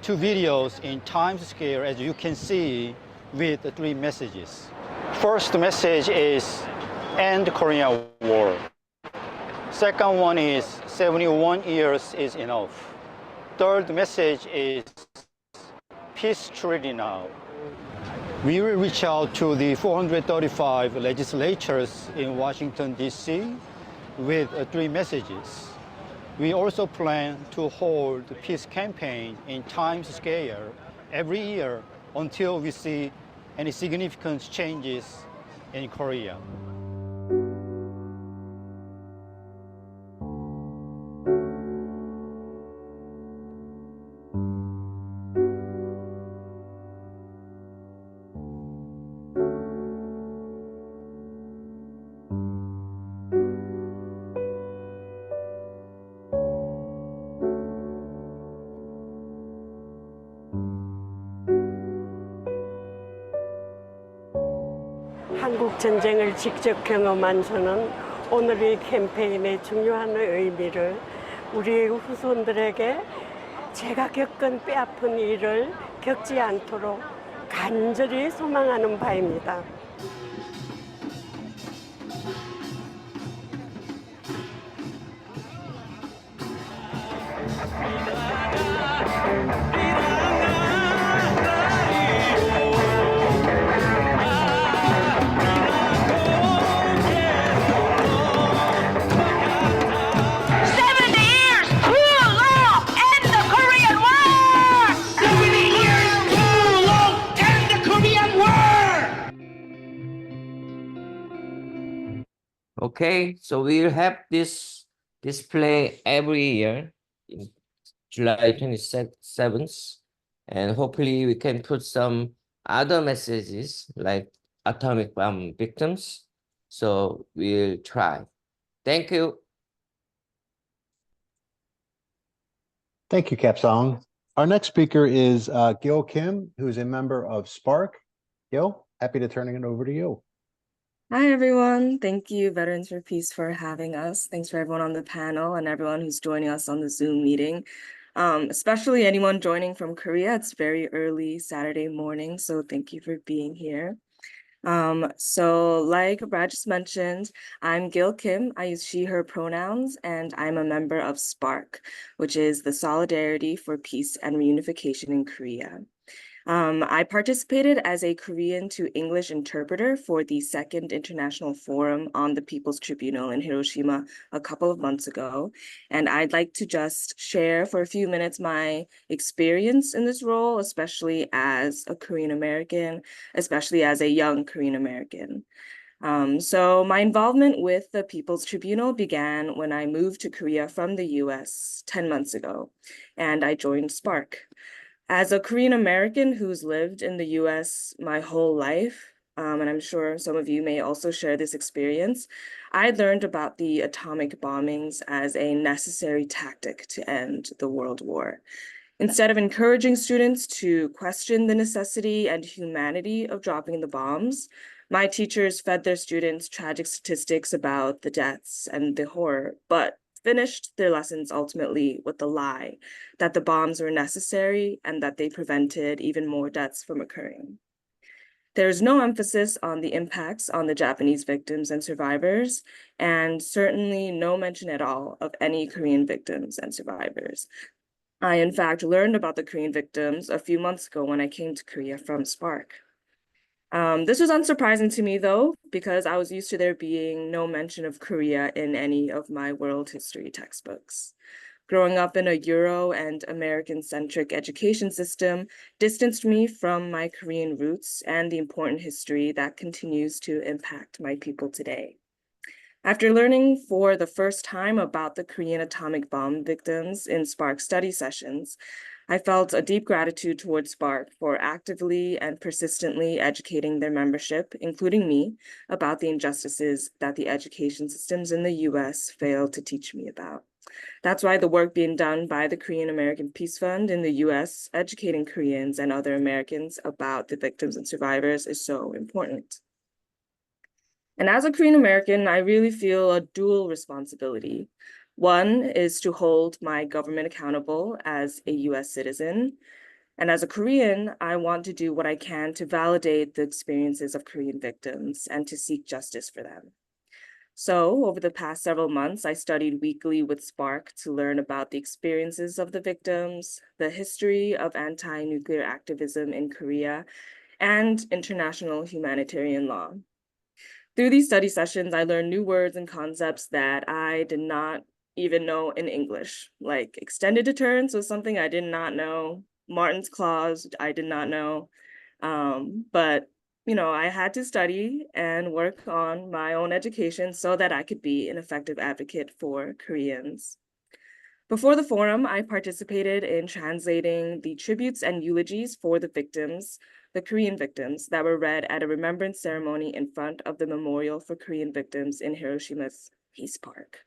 two videos in Times Square, as you can see, with the three messages. First message is end Korean War. Second one is 71 years is enough. Third message is peace treaty now. We will reach out to the 435 legislatures in Washington, D.C. with three messages. We also plan to hold the peace campaign in Times Square every year until we see any significant changes in Korea. 한국 전쟁을 직접 경험한 저는 오늘 이 캠페인의 중요한 의미를 우리 후손들에게 제가 겪은 뼈아픈 일을 겪지 않도록 간절히 소망하는 바입니다. Okay, so we'll have this display every year in July 27th, and hopefully we can put some other messages like atomic bomb victims. So we'll try. Thank you. Thank you, Kapsong. Our next speaker is Gil Kim, who is a member of Spark. Gil, happy to turn it over to you. Hi, everyone. Thank you, Veterans for Peace, for having us. Thanks for everyone on the panel and everyone who's joining us on the Zoom meeting, especially anyone joining from Korea. It's very early Saturday morning, so thank you for being here. So like Brad just mentioned, I'm Gil Kim. I use she, her pronouns, and I'm a member of SPARK, which is the Solidarity for Peace and Reunification in Korea. I participated as a Korean to English interpreter for the Second International Forum on the People's Tribunal in Hiroshima a couple of months ago. And I'd like to just share for a few minutes my experience in this role, especially as a Korean American, especially as a young Korean American. So my involvement with the People's Tribunal began when I moved to Korea from the US 10 months ago, and I joined SPARK. As a Korean American who's lived in the US my whole life, and I'm sure some of you may also share this experience, I learned about the atomic bombings as a necessary tactic to end the World War. Instead of encouraging students to question the necessity and humanity of dropping the bombs, my teachers fed their students tragic statistics about the deaths and the horror, but finished their lessons ultimately with the lie that the bombs were necessary and that they prevented even more deaths from occurring. There's no emphasis on the impacts on the Japanese victims and survivors, and certainly no mention at all of any Korean victims and survivors. I, in fact, learned about the Korean victims a few months ago when I came to Korea from Spark. This was unsurprising to me, though, because I was used to there being no mention of Korea in any of my world history textbooks. Growing up in a Euro and American-centric education system distanced me from my Korean roots and the important history that continues to impact my people today. After learning for the first time about the Korean atomic bomb victims in Spark study sessions, I felt a deep gratitude towards Spark for actively and persistently educating their membership, including me, about the injustices that the education systems in the US failed to teach me about. That's why the work being done by the Korean American Peace Fund in the US, educating Koreans and other Americans about the victims and survivors, is so important. And as a Korean American, I really feel a dual responsibility. One is to hold my government accountable as a US citizen. And as a Korean, I want to do what I can to validate the experiences of Korean victims and to seek justice for them. So over the past several months, I studied weekly with Spark to learn about the experiences of the victims, the history of anti-nuclear activism in Korea, and international humanitarian law. Through these study sessions, I learned new words and concepts that I did not even know in English, like extended deterrence was something I did not know. Martin's Clause, I did not know. But I had to study and work on my own education so that I could be an effective advocate for Koreans. Before the forum, I participated in translating the tributes and eulogies for the victims, the Korean victims, that were read at a remembrance ceremony in front of the Memorial for Korean Victims in Hiroshima's Peace Park.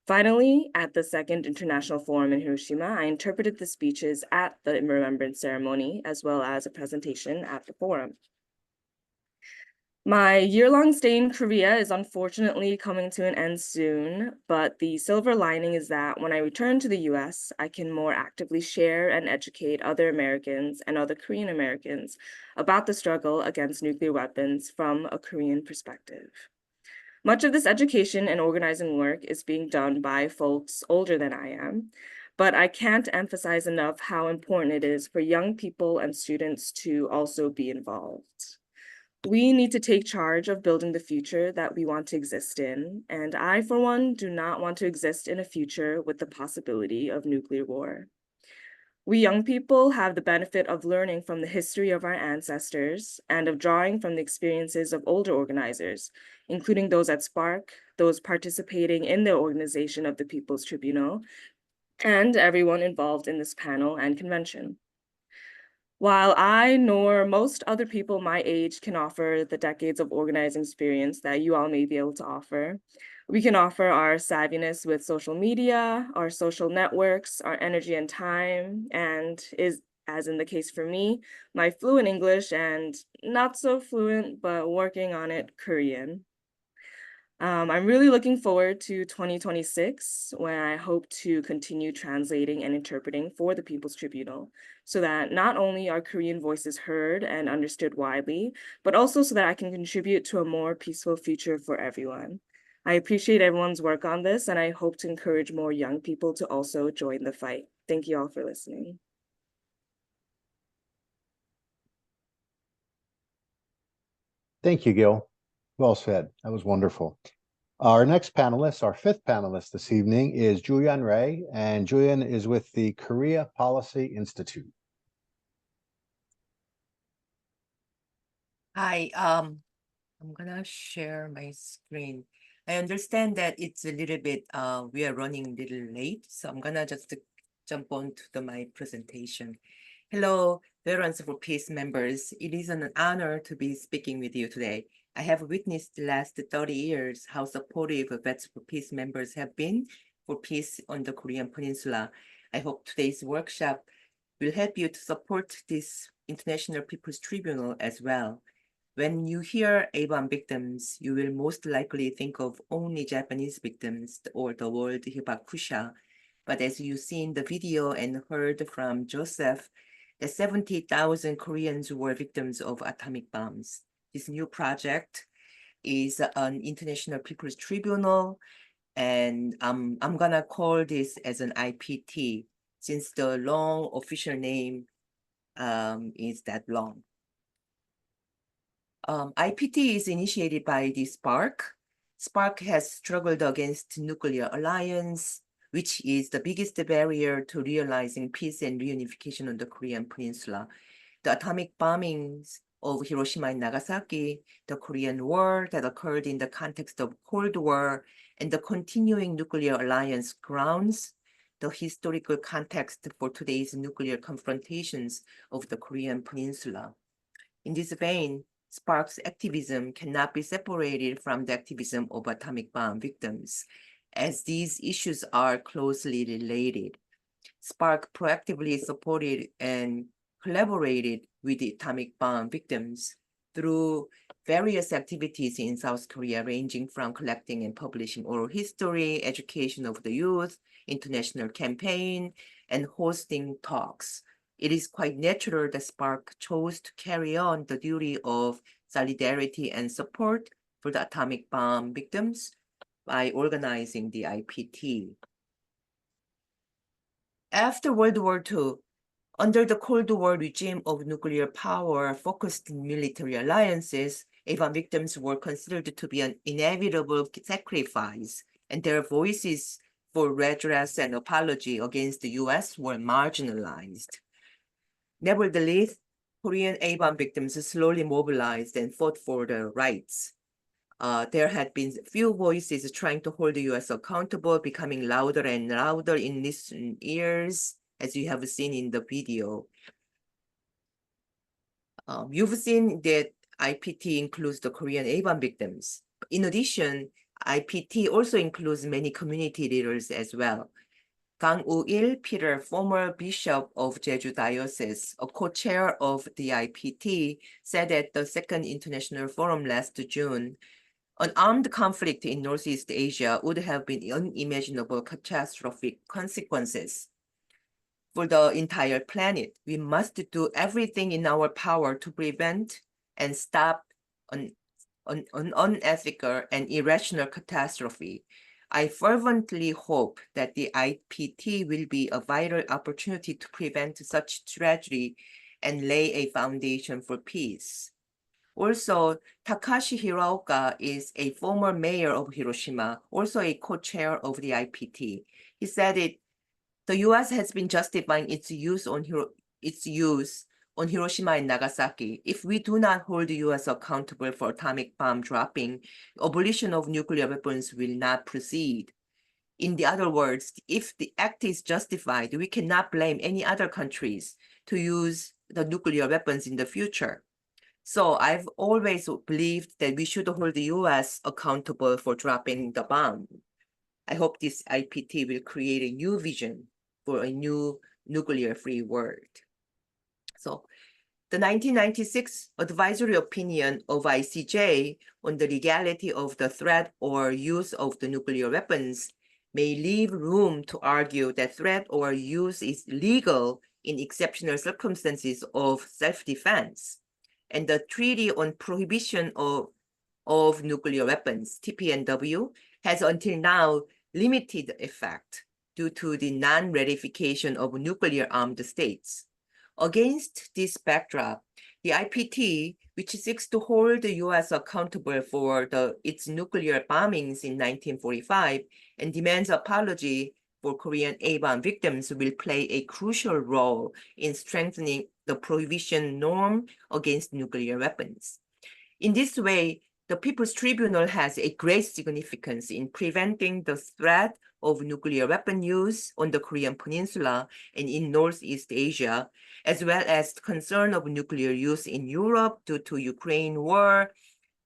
Finally, at the Second International Forum in Hiroshima, I interpreted the speeches at the remembrance ceremony, as well as a presentation at the forum. My year-long stay in Korea is unfortunately coming to an end soon, but the silver lining is that when I return to the US, I can more actively share and educate other Americans and other Korean Americans about the struggle against nuclear weapons from a Korean perspective. Much of this education and organizing work is being done by folks older than I am, but I can't emphasize enough how important it is for young people and students to also be involved. We need to take charge of building the future that we want to exist in, and I, for one, do not want to exist in a future with the possibility of nuclear war. We young people have the benefit of learning from the history of our ancestors and of drawing from the experiences of older organizers, including those at Spark, those participating in the organization of the People's Tribunal, and everyone involved in this panel and convention. While I nor most other people my age can offer the decades of organizing experience that you all may be able to offer, We can offer our savviness with social media, our social networks, our energy and time, and as in the case for me, my fluent English and not so fluent, but working on it, Korean. I'm really looking forward to 2026, when I hope to continue translating and interpreting for the People's Tribunal, so that not only are Korean voices heard and understood widely, but also so that I can contribute to a more peaceful future for everyone. I appreciate everyone's work on this, and I hope to encourage more young people to also join the fight. Thank you all for listening. Thank you, Gil. Well said. That was wonderful. Our next panelist, our fifth panelist this evening, is Julian Ray, and Julian is with the Korea Policy Institute. Hi, I'm gonna share my screen. I understand that it's a little bit, we are running a little late, so I'm gonna just jump on to my presentation. Hello, Veterans for Peace members. It is an honor to be speaking with you today. I have witnessed the last 30 years how supportive Veterans for Peace members have been for peace on the Korean Peninsula. I hope today's workshop will help you to support this International People's Tribunal as well. When you hear Avon victims, you will most likely think of only Japanese victims or the word hibakusha. But as you see in the video and heard from Joseph, the 70,000 Koreans were victims of atomic bombs. This new project is an International People's Tribunal, and I'm gonna call this as an IPT, since the long official name is that long. IPT is initiated by the SPARC. SPARC has struggled against nuclear alliance, which is the biggest barrier to realizing peace and reunification on the Korean Peninsula. The atomic bombings of Hiroshima and Nagasaki, the Korean War that occurred in the context of Cold War, and the continuing nuclear alliance grounds the historical context for today's nuclear confrontations of the Korean Peninsula. In this vein, SPARC's activism cannot be separated from the activism of atomic bomb victims, as these issues are closely related. SPARC proactively supported and collaborated with the atomic bomb victims through various activities in South Korea, ranging from collecting and publishing oral history, education of the youth, international campaign, and hosting talks. It is quite natural that SPARC chose to carry on the duty of solidarity and support for the atomic bomb victims by organizing the IPT. After World War II, under the Cold War regime of nuclear power-focused military alliances, Avon victims were considered to be an inevitable sacrifice, and their voices for redress and apology against the US were marginalized. Nevertheless, Korean Avon victims slowly mobilized and fought for their rights. There had been few voices trying to hold the US accountable, becoming louder and louder in recent years, as you have seen in the video. You've seen that IPT includes the Korean Avon victims. In addition, IPT also includes many community leaders as well. Kang Woo-il Peter, former bishop of Jeju Diocese, a co-chair of the IPT, said at the Second International Forum last June, an armed conflict in Northeast Asia would have been unimaginable catastrophic consequences for the entire planet. We must do everything in our power to prevent and stop an unethical and irrational catastrophe. I fervently hope that the IPT will be a vital opportunity to prevent such tragedy and lay a foundation for peace. Also, Takashi Hiraoka is a former mayor of Hiroshima, also a co-chair of the IPT. He said the US has been justifying its use on Hiroshima and Nagasaki. If we do not hold the US accountable for atomic bomb dropping, abolition of nuclear weapons will not proceed. In other words, if the act is justified, we cannot blame any other countries to use the nuclear weapons in the future. So I've always believed that we should hold the US accountable for dropping the bomb. I hope this IPT will create a new vision for a new nuclear-free world. So the 1996 advisory opinion of ICJ on the legality of the threat or use of the nuclear weapons may leave room to argue that threat or use is legal in exceptional circumstances of self-defense. And the Treaty on Prohibition of Nuclear Weapons, TPNW, has until now limited effect due to the non-ratification of nuclear-armed states. Against this backdrop, the IPT, which seeks to hold the US accountable for its nuclear bombings in 1945 and demands apology for Korean A-bomb victims, will play a crucial role in strengthening the prohibition norm against nuclear weapons. In this way, the People's Tribunal has a great significance in preventing the threat of nuclear weapon use on the Korean Peninsula and in Northeast Asia, as well as concern of nuclear use in Europe due to Ukraine war,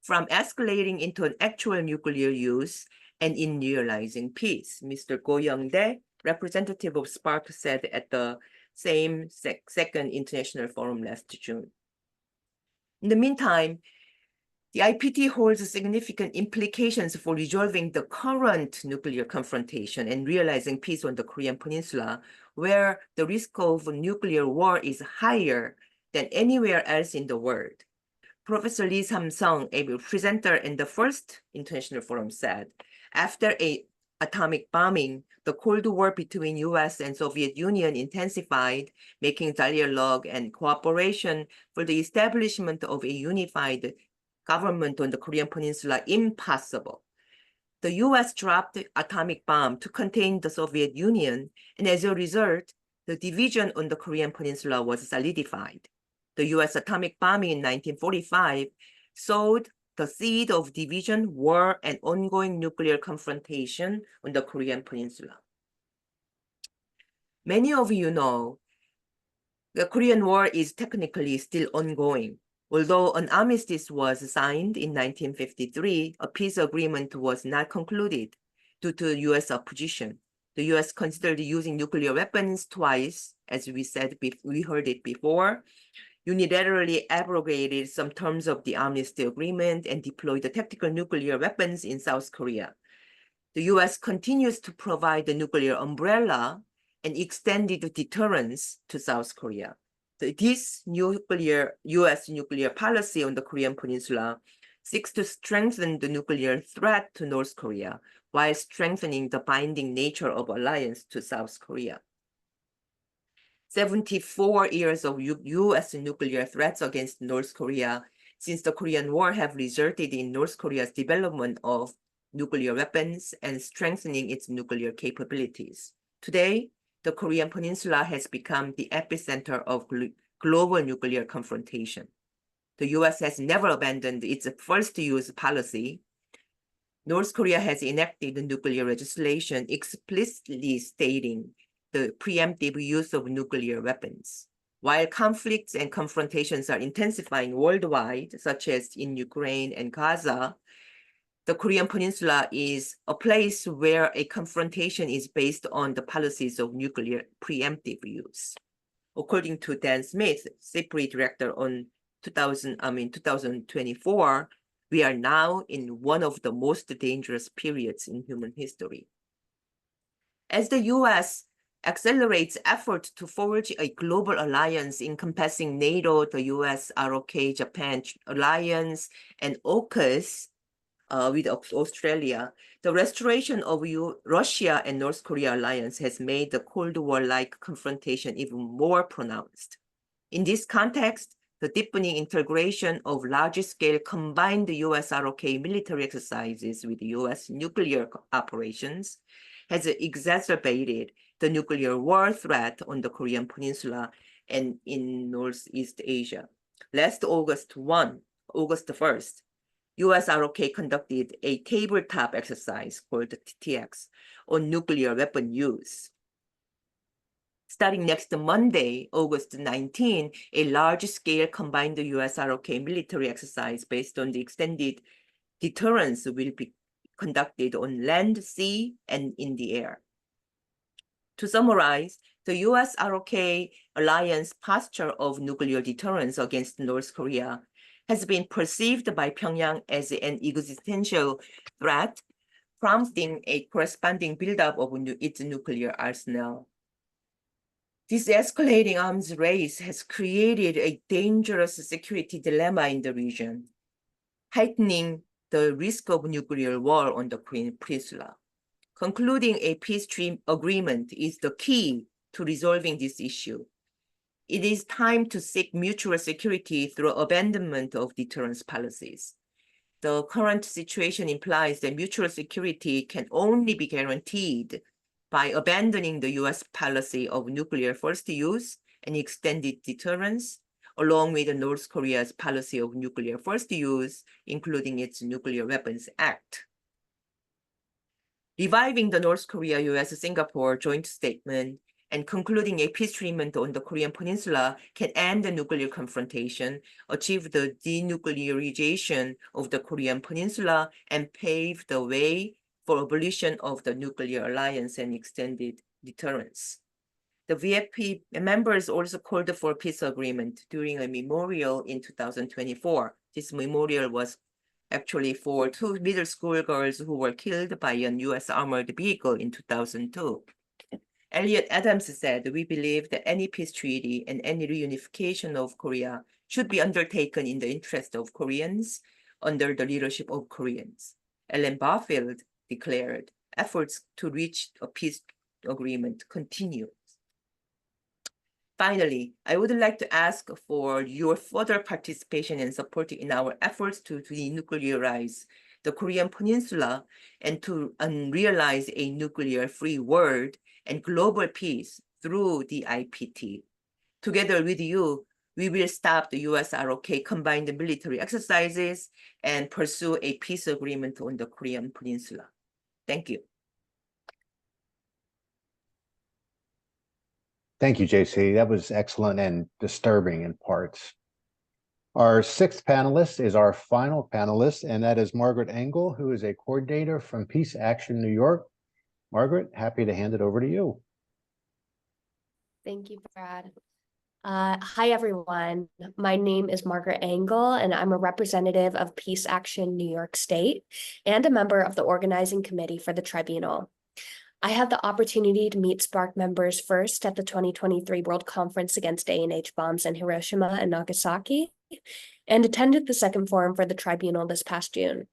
from escalating into an actual nuclear use and in realizing peace. Mr. Go Young-dae, representative of SPARC, said at the same second international forum last June. In the meantime, the IPT holds significant implications for resolving the current nuclear confrontation and realizing peace on the Korean Peninsula, where the risk of nuclear war is higher than anywhere else in the world. Professor Lee Sam-sung, a presenter in the first international forum, said, after an atomic bombing, the Cold War between US and Soviet Union intensified, making dialogue and cooperation for the establishment of a unified government on the Korean Peninsula impossible. The US dropped the atomic bomb to contain the Soviet Union, and as a result, the division on the Korean Peninsula was solidified. The US atomic bombing in 1945 sowed the seed of division, war, and ongoing nuclear confrontation on the Korean Peninsula. Many of you know the Korean War is technically still ongoing. Although an armistice was signed in 1953, a peace agreement was not concluded due to US opposition. The US considered using nuclear weapons twice, as we heard it before, unilaterally abrogated some terms of the armistice agreement and deployed the tactical nuclear weapons in South Korea. The US continues to provide the nuclear umbrella and extended deterrence to South Korea. This US nuclear policy on the Korean Peninsula seeks to strengthen the nuclear threat to North Korea while strengthening the binding nature of alliance to South Korea. 74 years of US nuclear threats against North Korea since the Korean War have resulted in North Korea's development of nuclear weapons and strengthening its nuclear capabilities. Today, the Korean Peninsula has become the epicenter of global nuclear confrontation. The US has never abandoned its first-use policy. North Korea has enacted nuclear legislation explicitly stating the preemptive use of nuclear weapons. While conflicts and confrontations are intensifying worldwide, such as in Ukraine and Gaza, the Korean Peninsula is a place where a confrontation is based on the policies of nuclear preemptive use. According to Dan Smith, CIPRI director on 2024, we are now in one of the most dangerous periods in human history. As the US accelerates efforts to forge a global alliance encompassing NATO, the US, ROK, Japan alliance, and AUKUS, with Australia, the restoration of Russia and North Korea alliance has made the Cold War-like confrontation even more pronounced. In this context, the deepening integration of large-scale combined US-ROK military exercises with US nuclear operations has exacerbated the nuclear war threat on the Korean Peninsula and in Northeast Asia. Last August 1st, US ROK conducted a tabletop exercise called TTX on nuclear weapon use. Starting next Monday, August 19, a large-scale combined US-ROK military exercise based on the extended deterrence will be conducted on land, sea, and in the air. To summarize, the US-ROK alliance posture of nuclear deterrence against North Korea has been perceived by Pyongyang as an existential threat, prompting a corresponding buildup of its nuclear arsenal. This escalating arms race has created a dangerous security dilemma in the region, heightening the risk of nuclear war on the Korean Peninsula. Concluding a peace agreement is the key to resolving this issue. It is time to seek mutual security through abandonment of deterrence policies. The current situation implies that mutual security can only be guaranteed by abandoning the US policy of nuclear first use and extended deterrence, along with North Korea's policy of nuclear first use, including its Nuclear Weapons Act. Reviving the North Korea-US-Singapore joint statement and concluding a peace treaty on the Korean Peninsula can end the nuclear confrontation, achieve the denuclearization of the Korean Peninsula, and pave the way for abolition of the nuclear alliance and extended deterrence. The VFP members also called for a peace agreement during a memorial in 2024. This memorial was actually for 2 middle school girls who were killed by a US armored vehicle in 2002. Elliot Adams said, "We believe that any peace treaty and any reunification of Korea should be undertaken in the interest of Koreans under the leadership of Koreans." Ellen Barfield declared, "Efforts to reach a peace agreement continue." Finally, I would like to ask for your further participation and support in our efforts to denuclearize the Korean Peninsula and to realize a nuclear-free world and global peace through the IPT. Together with you, we will stop the US-ROK combined military exercises and pursue a peace agreement on the Korean Peninsula. Thank you. Thank you, JC. That was excellent and disturbing in parts. Our sixth panelist is our final panelist, and that is Margaret Engel, who is a coordinator from Peace Action New York. Margaret, happy to hand it over to you. Thank you, Brad. Hi, everyone. My name is Margaret Engel, and I'm a representative of Peace Action New York State and a member of the organizing committee for the tribunal. I had the opportunity to meet SPARC members first at the 2023 World Conference Against A&H Bombs in Hiroshima and Nagasaki, and attended the second forum for the tribunal this past June.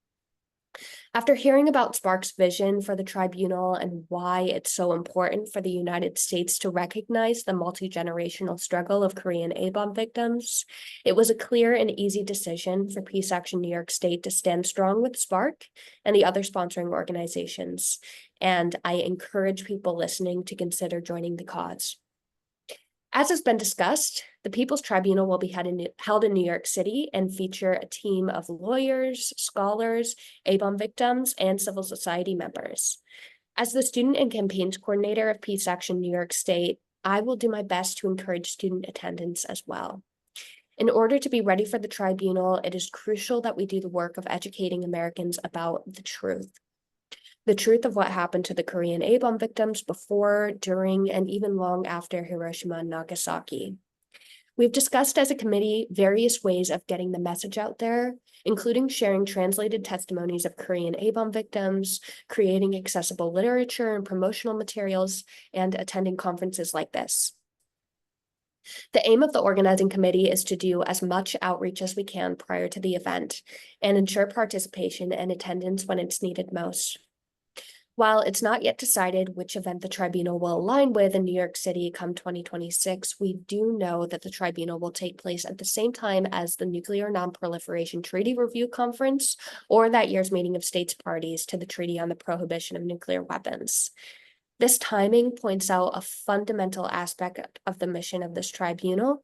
After hearing about SPARC's vision for the tribunal and why it's so important for the United States to recognize the multi-generational struggle of Korean A-bomb victims, it was a clear and easy decision for Peace Action New York State to stand strong with SPARC and the other sponsoring organizations, and I encourage people listening to consider joining the cause. As has been discussed, the People's Tribunal will be held in New York City and feature a team of lawyers, scholars, A-bomb victims, and civil society members. As the Student and Campaigns Coordinator of Peace Action New York State, I will do my best to encourage student attendance as well. In order to be ready for the tribunal, it is crucial that we do the work of educating Americans about the truth of what happened to the Korean A-bomb victims before, during, and even long after Hiroshima and Nagasaki. We've discussed as a committee various ways of getting the message out there, including sharing translated testimonies of Korean A-bomb victims, creating accessible literature and promotional materials, and attending conferences like this. The aim of the organizing committee is to do as much outreach as we can prior to the event and ensure participation and attendance when it's needed most. While it's not yet decided which event the tribunal will align with in New York City come 2026, we do know that the tribunal will take place at the same time as the Nuclear Non-Proliferation Treaty Review Conference or that year's meeting of states parties to the Treaty on the Prohibition of Nuclear Weapons. This timing points out a fundamental aspect of the mission of this tribunal,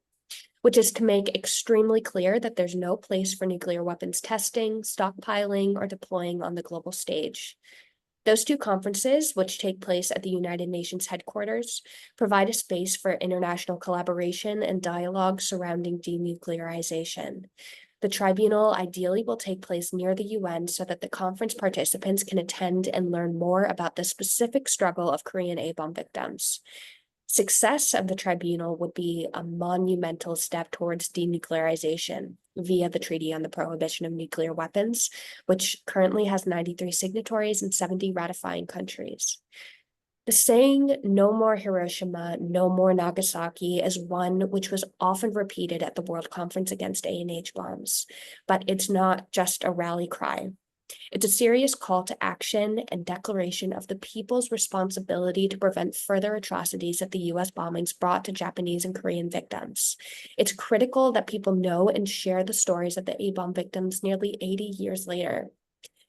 which is to make extremely clear that there's no place for nuclear weapons testing, stockpiling, or deploying on the global stage. Those two conferences, which take place at the United Nations headquarters, provide a space for international collaboration and dialogue surrounding denuclearization. The tribunal ideally will take place near the UN so that the conference participants can attend and learn more about the specific struggle of Korean A-bomb victims. Success of the tribunal would be a monumental step towards denuclearization via the Treaty on the Prohibition of Nuclear Weapons, which currently has 93 signatories and 70 ratifying countries. The saying, "No more Hiroshima, no more Nagasaki," is one which was often repeated at the World Conference Against A&H Bombs, but it's not just a rally cry. It's a serious call to action and declaration of the people's responsibility to prevent further atrocities that the US bombings brought to Japanese and Korean victims. It's critical that people know and share the stories of the A-bomb victims nearly 80 years later.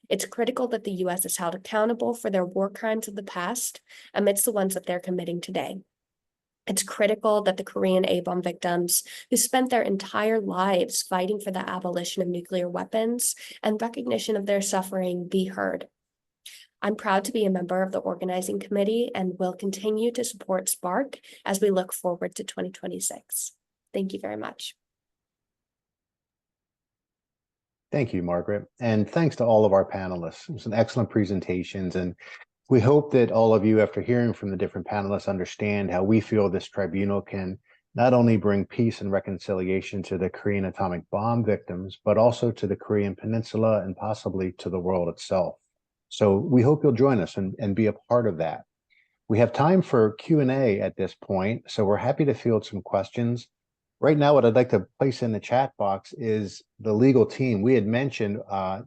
It's critical that the US is held accountable for their war crimes of the past amidst the ones that they're committing today. It's critical that the Korean A-bomb victims who spent their entire lives fighting for the abolition of nuclear weapons and recognition of their suffering be heard. I'm proud to be a member of the organizing committee and will continue to support SPARC as we look forward to 2026. Thank you very much. Thank you, Margaret. And thanks to all of our panelists. It was an excellent presentations. And we hope that all of you, after hearing from the different panelists, understand how we feel this tribunal can not only bring peace and reconciliation to the Korean atomic bomb victims, but also to the Korean Peninsula and possibly to the world itself. So we hope you'll join us and be a part of that. We have time for Q&A at this point, so we're happy to field some questions. Right now, what I'd like to place in the chat box is the legal team. We had mentioned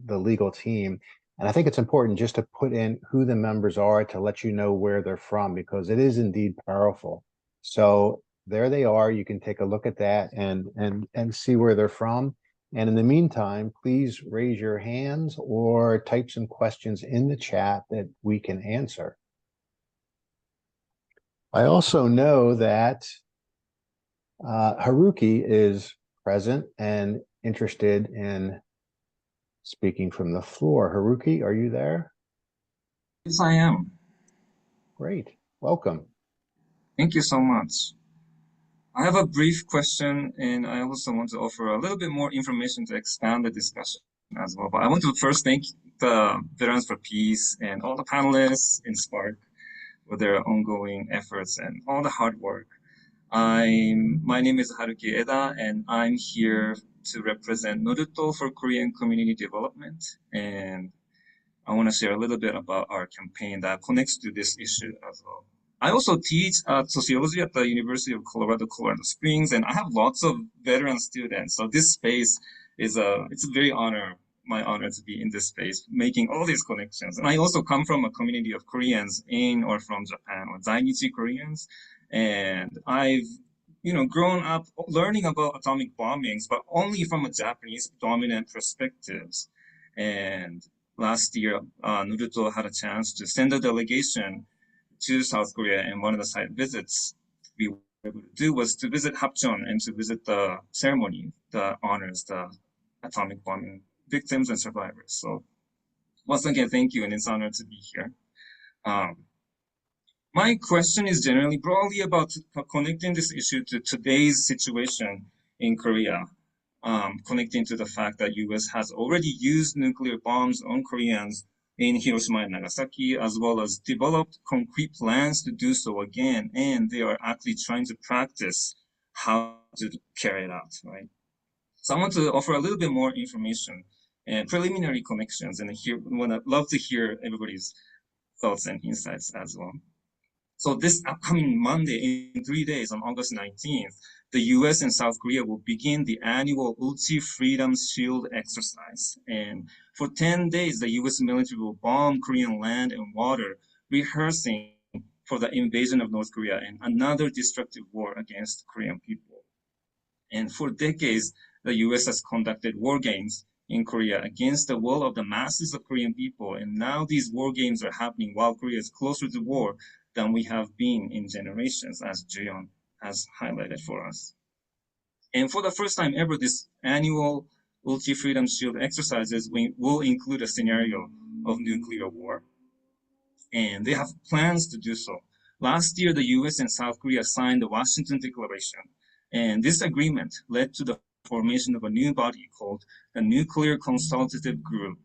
the legal team, and I think it's important just to put in who the members are to let you know where they're from, because it is indeed powerful. So there they are. You can take a look at that and see where they're from. And in the meantime, please raise your hands or type some questions in the chat that we can answer. I also know that Haruki is present and interested in speaking from the floor. Haruki, are you there? Yes, I am. Great. Welcome. Thank you so much. I have a brief question, and I also want to offer a little bit more information to expand the discussion as well. But I want to first thank the Veterans for Peace and all the panelists in SPARC for their ongoing efforts and all the hard work. My name is Haruki Eda, and I'm here to represent Noruto for Korean Community Development. And I want to share a little bit about our campaign that connects to this issue as well. I also teach sociology at the University of Colorado Springs, and I have lots of veteran students. So this space is it's a my honor to be in this space, making all these connections. And I also come from a community of Koreans in or from Japan, or Zainichi Koreans. And I've, grown up learning about atomic bombings, but only from a Japanese dominant perspectives. And last year, Noruto had a chance to send a delegation to South Korea, and one of the site visits we were able to do was to visit Hapjeon and to visit the ceremony that honors the atomic bombing victims and survivors. So once again, thank you, and it's an honor to be here. My question is generally broadly about connecting this issue to today's situation in Korea, connecting to the fact that US has already used nuclear bombs on Koreans in Hiroshima and Nagasaki, as well as developed concrete plans to do so again, and they are actually trying to practice how to carry it out, right? So I want to offer a little bit more information and preliminary connections, and love to hear everybody's thoughts and insights as well. So this upcoming Monday, in 3 days, on August 19th, the US and South Korea will begin the annual Ulchi Freedom Shield exercise. And for 10 days, the US military will bomb Korean land and water, rehearsing for the invasion of North Korea and another destructive war against the Korean people. And for decades, the US has conducted war games in Korea against the will of the masses of Korean people. And now these war games are happening while Korea is closer to war than we have been in generations, as Jeon has highlighted for us. And for the first time ever, this annual Ulchi Freedom Shield exercises will include a scenario of nuclear war. and they have plans to do so. Last year, the US and South Korea signed the Washington Declaration, and this agreement led to the formation of a new body called the Nuclear Consultative Group,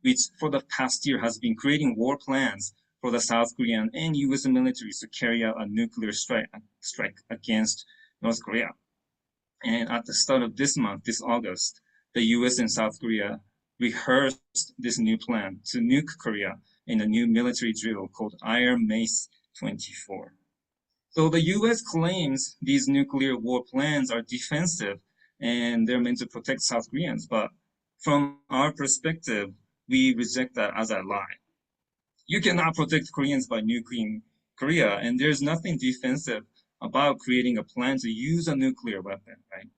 which for the past year has been creating war plans for the South Korean and US militaries to carry out a nuclear strike against North Korea. And at the start of this month, this August, the US and South Korea rehearsed this new plan to nuke Korea in a new military drill called Iron Mace 24. So the US claims these nuclear war plans are defensive and they're meant to protect South Koreans. But from our perspective, we reject that as a lie. You cannot protect Koreans by nuking Korea, and there's nothing defensive about creating a plan to use a nuclear weapon, right?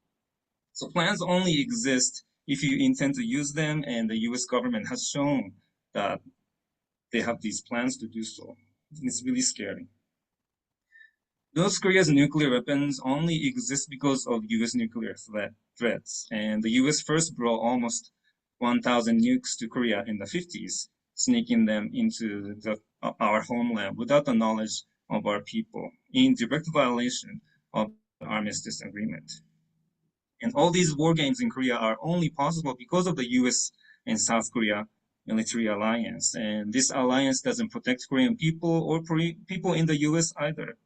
So plans only exist if you intend to use them, and the US government has shown that they have these plans to do so. It's really scary. North Korea's nuclear weapons only exist because of US nuclear threats, and the US first brought almost 1,000 nukes to Korea in the 50s, sneaking them into our homeland without the knowledge of our people, in direct violation of the Armistice Agreement. And all these war games in Korea are only possible because of the US and South Korea military alliance. And this alliance doesn't protect Korean people or people in the US either.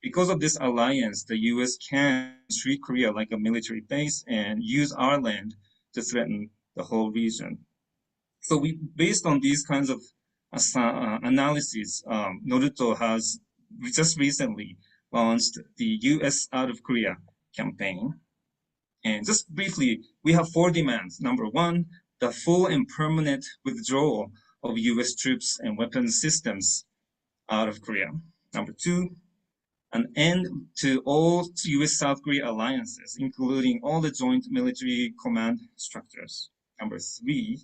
Because of this alliance, the US can treat Korea like a military base and use our land to threaten the whole region. So based on these kinds of analyses, Noruto has just recently launched the US Out of Korea campaign. And just briefly, we have 4 demands. Number 1, the full and permanent withdrawal of US troops and weapons systems out of Korea. Number 2, an end to all US-South Korea alliances, including all the joint military command structures. Number 3,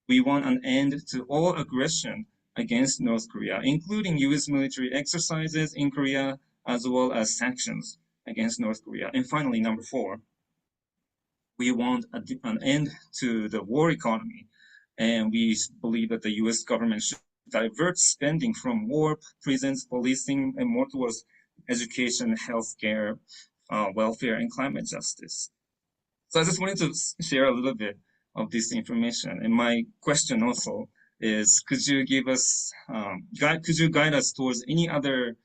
we want an end to all aggression against North Korea, including US military exercises in Korea, as well as sanctions against North Korea. And finally, number 4, we want an end to the war economy, and we believe that the US government should divert spending from war, prisons, policing, and more towards education, healthcare, welfare, and climate justice. So I just wanted to share a little bit of this information. And my question also is, could you give us, could you guide us towards any other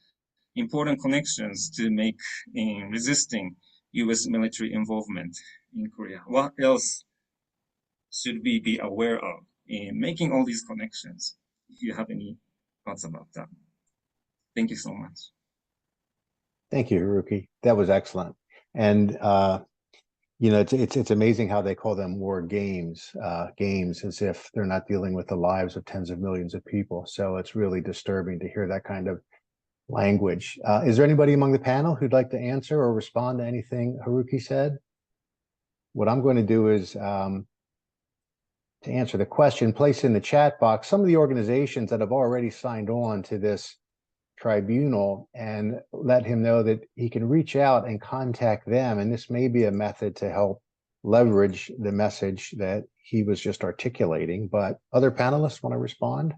important connections to make in resisting US military involvement in Korea? What else should we be aware of in making all these connections? If you have any thoughts about that. Thank you so much. Thank you, Haruki. That was excellent. And you know, it's amazing how they call them war games, as if they're not dealing with the lives of tens of millions of people. So it's really disturbing to hear that kind of language. Is there anybody among the panel who'd like to answer or respond to anything Haruki said? What I'm going to do is, to answer the question, place in the chat box some of the organizations that have already signed on to this tribunal, and let him know that he can reach out and contact them. And this may be a method to help leverage the message that he was just articulating. But other panelists want to respond?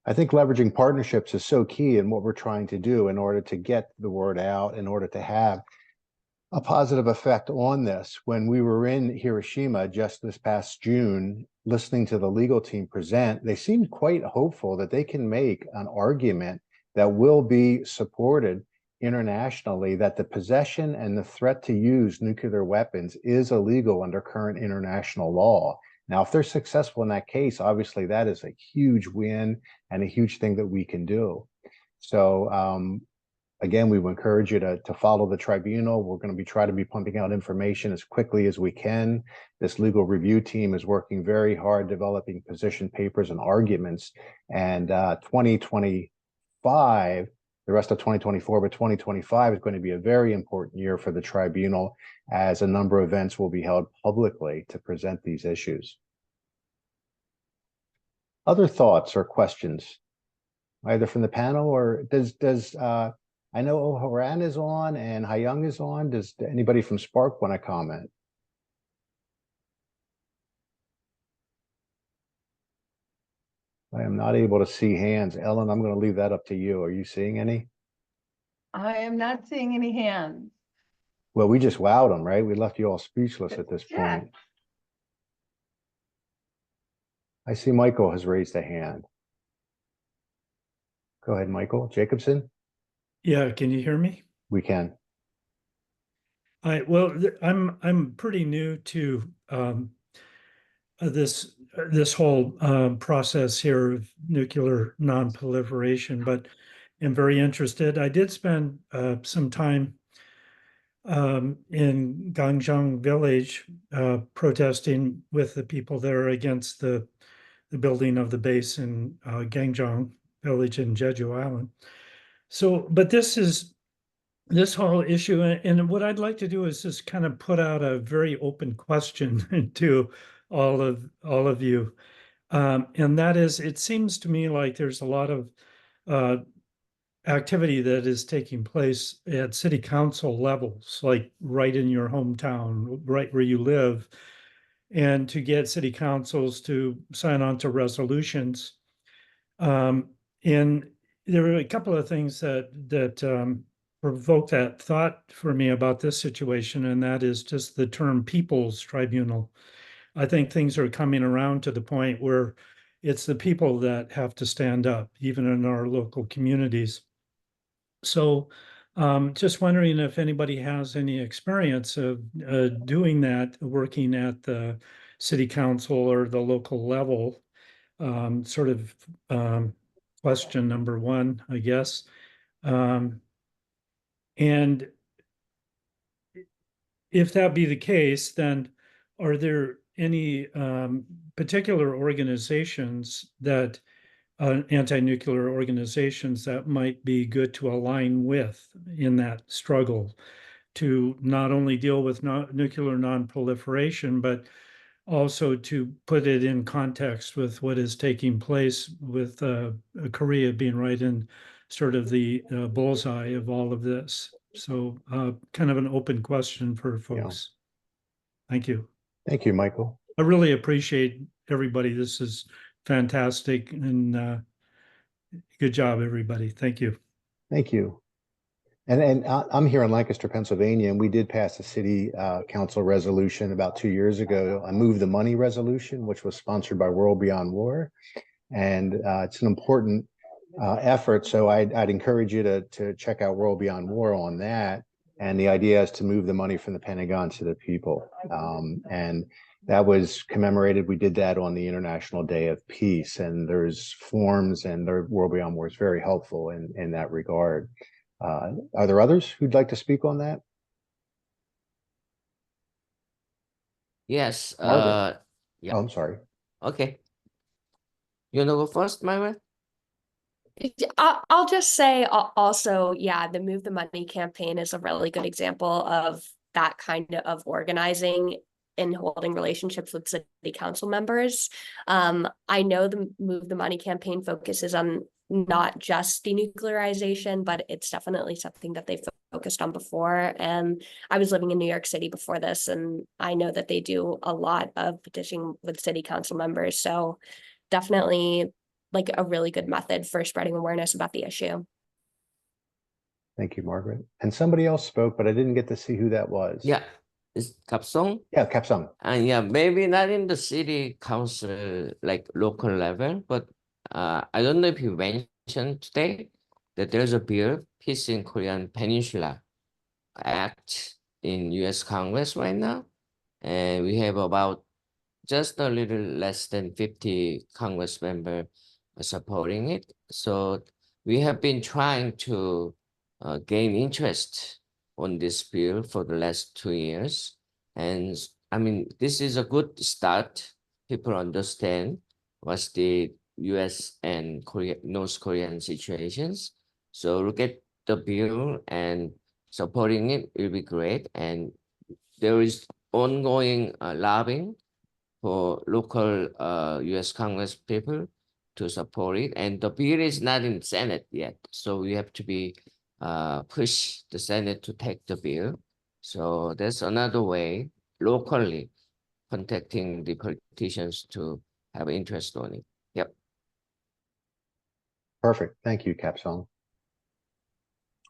I think leveraging partnerships is so key in what we're trying to do in order to get the word out, in order to have a positive effect on this. When we were in Hiroshima just this past June, listening to the legal team present, they seemed quite hopeful that they can make an argument that will be supported internationally, that the possession and the threat to use nuclear weapons is illegal under current international law. Now, if they're successful in that case, obviously that is a huge win and a huge thing that we can do. So again, we would encourage you to follow the tribunal. We're going to try to be pumping out information as quickly as we can. This legal review team is working very hard developing position papers and arguments. And 2025, the rest of 2024, but 2025 is going to be a very important year for the tribunal, as a number of events will be held publicly to present these issues. Other thoughts or questions, either from the panel or does I know Oharan is on and Hyung is on. Does anybody from Spark want to comment? I am not able to see hands. Ellen, I'm going to leave that up to you. Are you seeing any? I am not seeing any hands. Well, we just wowed them, right? We left you all speechless at this Yeah. point. I see Michael has raised a hand. Go ahead, Michael Jacobson. Yeah, can you hear me? We can. I'm pretty new to this whole process here of nuclear non-proliferation, but am very interested. I did spend some time in Gangjang village protesting with the people there against the building of the base in Gangjang village in Jeju Island. So, but this whole issue, and what I'd like to do is just kind of put out a very open question to all of you. And that is, it seems to me like there's a lot of activity that is taking place at city council levels, like right in your hometown, right where you live, and to get city councils to sign on to resolutions. And there were a couple of things that provoke that thought for me about this situation, and that is just the term People's Tribunal. I think things are coming around to the point where it's the people that have to stand up, even in our local communities. So just wondering if anybody has any experience of doing that, working at the city council or the local level, sort of question number one, I guess. And if that be the case, then are there any particular organizations that anti-nuclear organizations that might be good to align with in that struggle to not only deal with nuclear non-proliferation, but also to put it in context with what is taking place with Korea being right in sort of the bullseye of all of this. So kind of an open question for folks. Thank you. Thank you, Michael. I really appreciate everybody. This is fantastic, and good job, everybody. Thank you. Thank you. And I'm here in Lancaster, Pennsylvania, and we did pass a city council resolution about 2 years ago, a Move the Money resolution, which was sponsored by World Beyond War. And it's an important effort. So I'd encourage you to check out World Beyond War on that. And the idea is to move the money from the Pentagon to the people. And that was commemorated. We did that on the International Day of Peace. And there's forms, and the World Beyond War is very helpful in that regard. Are there others who'd like to speak on that? Yes. Yeah. Yeah. Oh, I'm sorry. Okay. You wanna go first, Myra? I'll just say also, yeah, the Move the Money campaign is a really good example of that kind of organizing and holding relationships with city council members. I know the Move the Money campaign focuses on not just denuclearization, but it's definitely something that they've focused on before. And I was living in New York City before this, and I know that they do a lot of petitioning with city council members. So definitely like a really good method for spreading awareness about the issue. Thank you, Margaret. And somebody else spoke, but I didn't get to see who that was. Yeah, it's Kapsong. Yeah, Kapsong. And yeah, maybe not in the city council, like local level, but I don't know if you mentioned today that there's a bill, Peace in Korean Peninsula Act in US Congress right now. And we have about just a little less than 50 Congress members supporting it. So we have been trying to gain interest on this bill for the last 2 years. And I mean, this is a good start. People understand what's the US and North Korean situations. So look at the bill, and supporting it will be great. And there is ongoing lobbying for local US Congress people to support it. And the bill is not in Senate yet. So we have to be push the Senate to take the bill. So that's another way locally contacting the politicians to have interest on it. Yep. Perfect. Thank you, Capsong.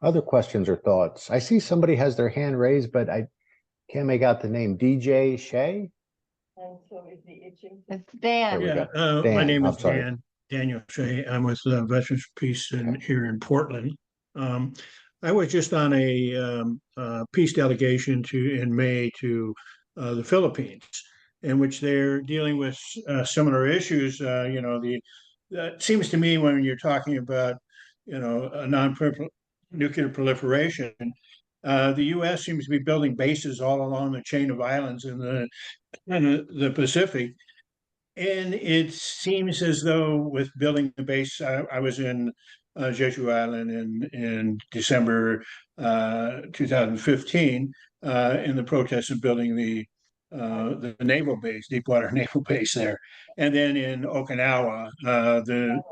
Other questions or thoughts? I see somebody has their hand raised, but I can't make out the name. DJ Shea? It's Dan. There we Yeah, go. my Dan, name I'm is sorry. Daniel Shea. I'm with Veterans for Peace here in Portland. Um, I was just on a peace delegation in May to the Philippines, in which they're dealing with similar issues. It seems to me when you're talking about a non-nuclear proliferation, the U.S. seems to be building bases all along the chain of islands in the Pacific. And it seems as though with building the base, I was in Jeju Island in December 2015 in the protest of building the naval base, Deepwater Naval Base there. And then in Okinawa, the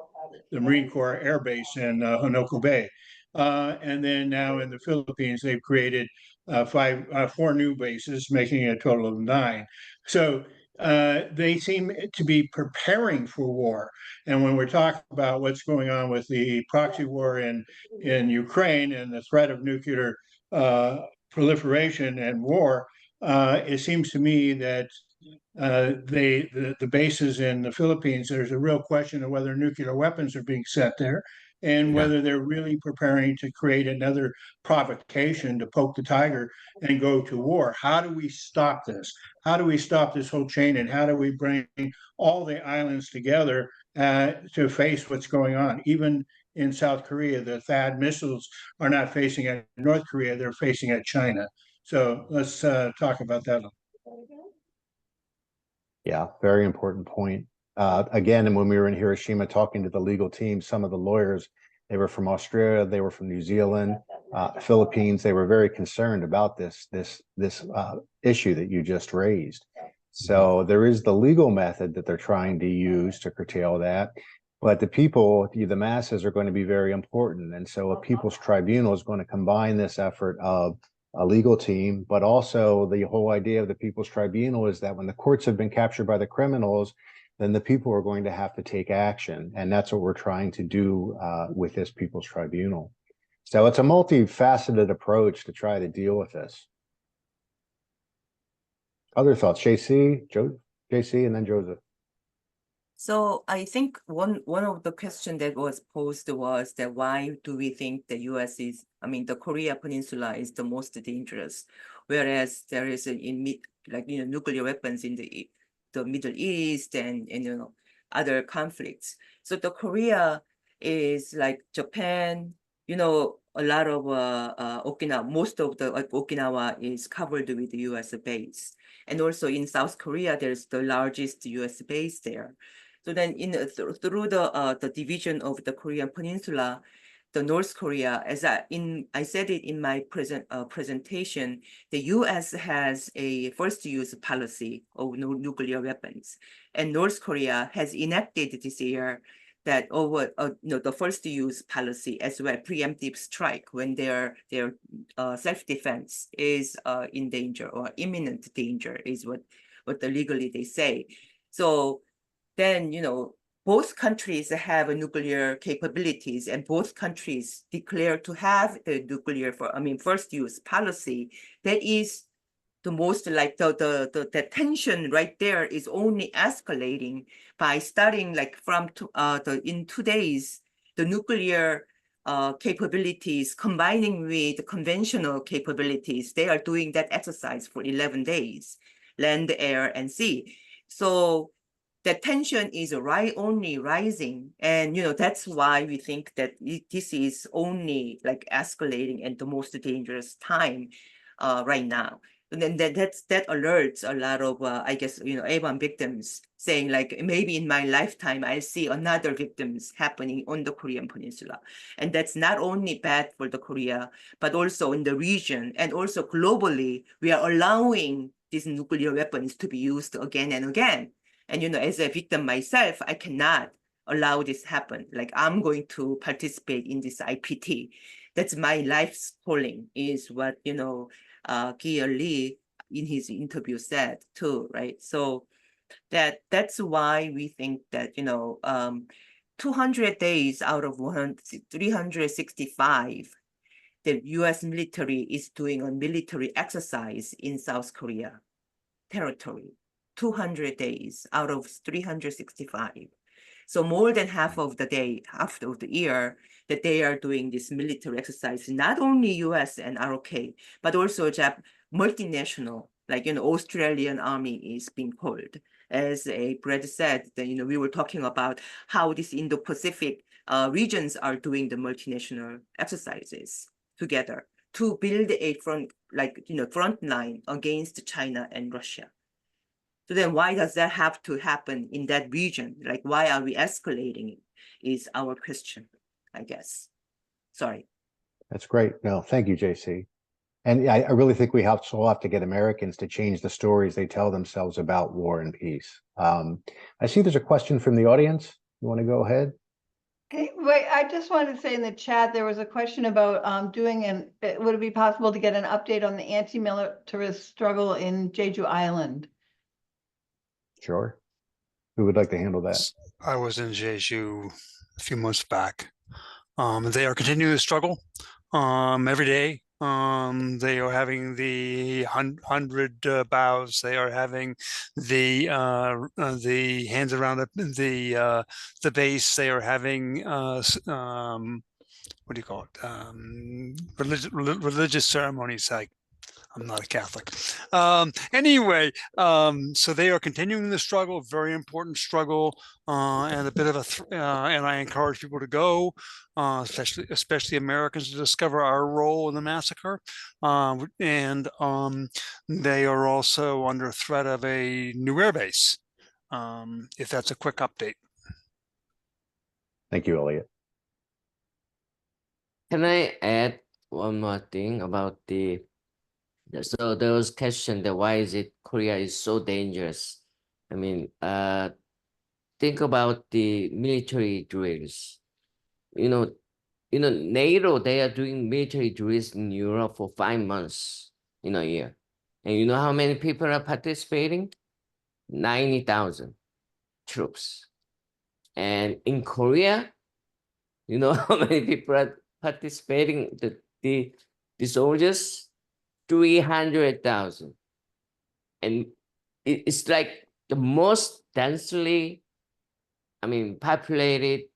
Marine Corps Air Base in Honolulu Bay. And then now in the Philippines, they've created four new bases, making a total of 9. So they seem to be preparing for war. And when we're talking about what's going on with the proxy war in Ukraine and the threat of nuclear proliferation and war, it seems to me that the bases in the Philippines, there's a real question of whether nuclear weapons are being set there and whether they're really preparing to create another provocation to poke the tiger and go to war. How do we stop this? How do we stop this whole chain, and how do we bring all the islands together to face what's going on? Even in South Korea, the THAAD missiles are not facing at North Korea, they're facing at China. So let's talk about that. Yeah, very important point. Again, and when we were in Hiroshima talking to the legal team, some of the lawyers, they were from Australia, they were from New Zealand, Philippines. They were very concerned about this issue that you just raised. So there is the legal method that they're trying to use to curtail that. But the people, the masses, are going to be very important. And so a people's tribunal is going to combine this effort of a legal team, but also the whole idea of the People's Tribunal is that when the courts have been captured by the criminals, then the people are going to have to take action. And that's what we're trying to do with this People's Tribunal. So it's a multifaceted approach to try to deal with this. Other thoughts? JC, and then Joseph. So I think one of the questions that was posed was that why do we think the U.S. is, the Korea Peninsula is the most dangerous, whereas there is nuclear weapons in the Middle East and other conflicts. So the Korea is like Japan, a lot of Okinawa, most of the Okinawa is covered with the U.S. base, and also in South Korea there's the largest U.S. base there. So then through the division of the Korean Peninsula, the North Korea, as I said it in my presentation, the U.S. has a first use policy of nuclear weapons, and North Korea has enacted this year that over the first use policy as well, preemptive strike when their self-defense is in danger or imminent danger is what legally they say. So then, both countries have nuclear capabilities, and both countries declare to have the nuclear first use policy. That is the most like the tension right there is only escalating by starting from in 2 days, the nuclear capabilities combining with conventional capabilities. They are doing that exercise for 11 days, land, air, and sea. So the tension is only rising, and that's why we think that this is only escalating at the most dangerous time right now. And then that alerts a lot of I guess Avon victims saying maybe in my lifetime I'll see another victims happening on the Korean Peninsula, and that's not only bad for the Korea but also in the region and also globally. We are allowing these nuclear weapons to be used again and again. And, as a victim myself, I cannot allow this happen. I'm going to participate in this IPT. That's my life's calling, is what, Gia Lee in his interview said too, right? So that's why we think that, 200 days out of 365, the US military is doing a military exercise in South Korea territory. 200 days out of 365. So more than half of the day, half of the year, that they are doing this military exercise, not only US and ROK, but also multinational, like, Australian army is being called. As Brad said, that, we were talking about how these Indo-Pacific regions are doing the multinational exercises together to build a front line against China and Russia. So then why does that have to happen in that region? Like, why are we escalating it is our question, I guess. Sorry. That's great. No, thank you, JC. And I really think we have to get Americans to change the stories they tell themselves about war and peace. I see there's a question from the audience. You want to go ahead? Hey, wait, I just wanted to say in the chat, there was a question about would it be possible to get an update on the anti-militarist struggle in Jeju Island? Sure. Who would like to handle that? I was in Jeju a few months back. They are continuing to struggle every day. They are having the 100 bows. They are having the hands around the base. They are having what do you call it? Religious ceremonies. I'm not a Catholic. Anyway, so they are continuing the struggle, very important struggle, and a bit of and I encourage people to go, especially Americans, to discover our role in the massacre. And they are also under threat of a new airbase, if that's a quick update. Thank you, Elliot. Can I add one more thing about so there was question that why is it Korea is so dangerous? I mean, think about the military drills. NATO, they are doing military drills in Europe for 5 months in a year. And you know how many people are participating? 90,000 troops. And in Korea, you know how many people are participating? The soldiers? 300,000. And it's like the most densely, populated,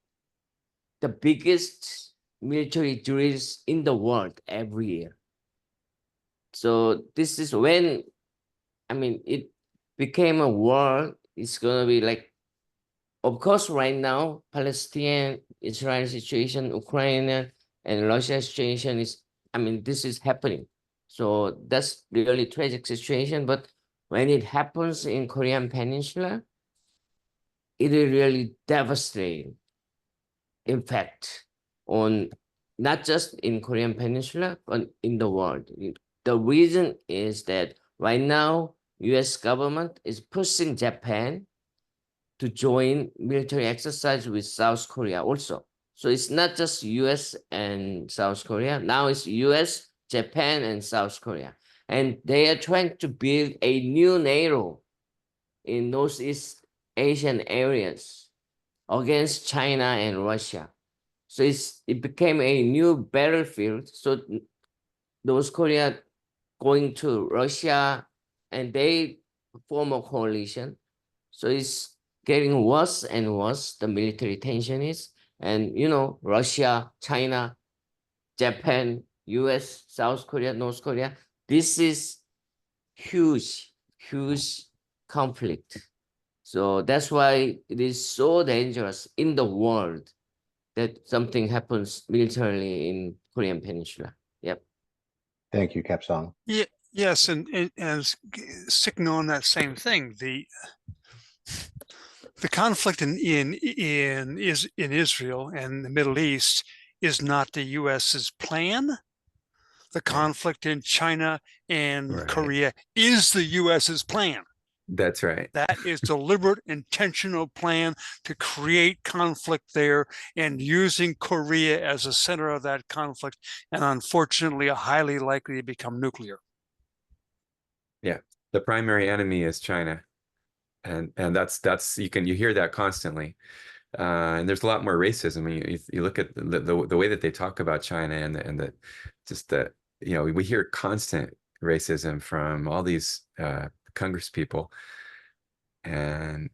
the biggest military drills in the world every year. So this is when, it became a war. It's gonna be like, of course, right now, Palestinian, Israel situation, Ukraine, and Russia situation is, this is happening. So that's really tragic situation. But when it happens in Korean Peninsula, it is really devastating impact on not just in Korean Peninsula, but in the world. The reason is that right now, US government is pushing Japan to join military exercise with South Korea also. So it's not just US and South Korea. Now it's US, Japan, and South Korea. And they are trying to build a new NATO in Northeast Asian areas against China and Russia. So it became a new battlefield. So North Korea going to Russia, and they form a coalition. So it's getting worse and worse, the military tension is. And, Russia, China, Japan, US, South Korea, North Korea, this is huge, huge conflict. So that's why it is so dangerous in the world that something happens militarily in Korean Peninsula. Yep. Thank you, Kapsang. Yeah, yes, and sticking on that same thing, the conflict in Israel and the Middle East is not the US's plan. The conflict in China and Korea is the US's plan. That's right. That is deliberate, intentional plan to create conflict there and using Korea as a center of that conflict, and unfortunately, highly likely to become nuclear. Yeah, the primary enemy is China, and that's you hear that constantly. And there's a lot more racism. I mean, you look at the way that they talk about China and the just the, you know, we hear constant racism from all these Congress people. And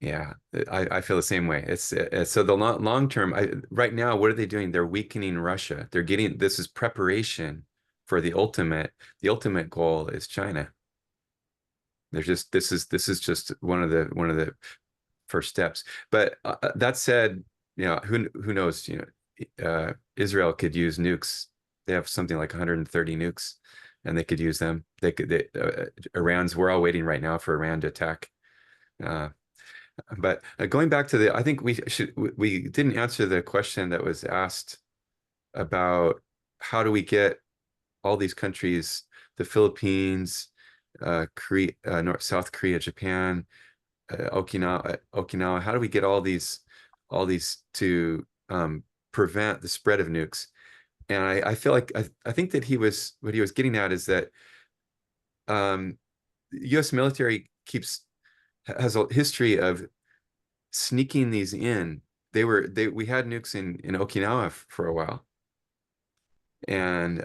yeah, I feel the same way. It's so the long term. Right now, what are they doing? They're weakening Russia. They're getting, this is preparation for the ultimate. The ultimate goal is China. There's just, this is just one of the first steps. But that said, you know, who knows? You know, Israel could use nukes. They have something like 130 nukes, and they could use them. Iran's. We're all waiting right now for Iran to attack. But going back to I think we didn't answer the question that was asked about how do we get all these countries, the Philippines, South Korea, Japan, Okinawa, how do we get all these to prevent the spread of nukes? And I feel like I think that what he was getting at is that the U.S. military has a history of sneaking these in. We had nukes in Okinawa for a while, and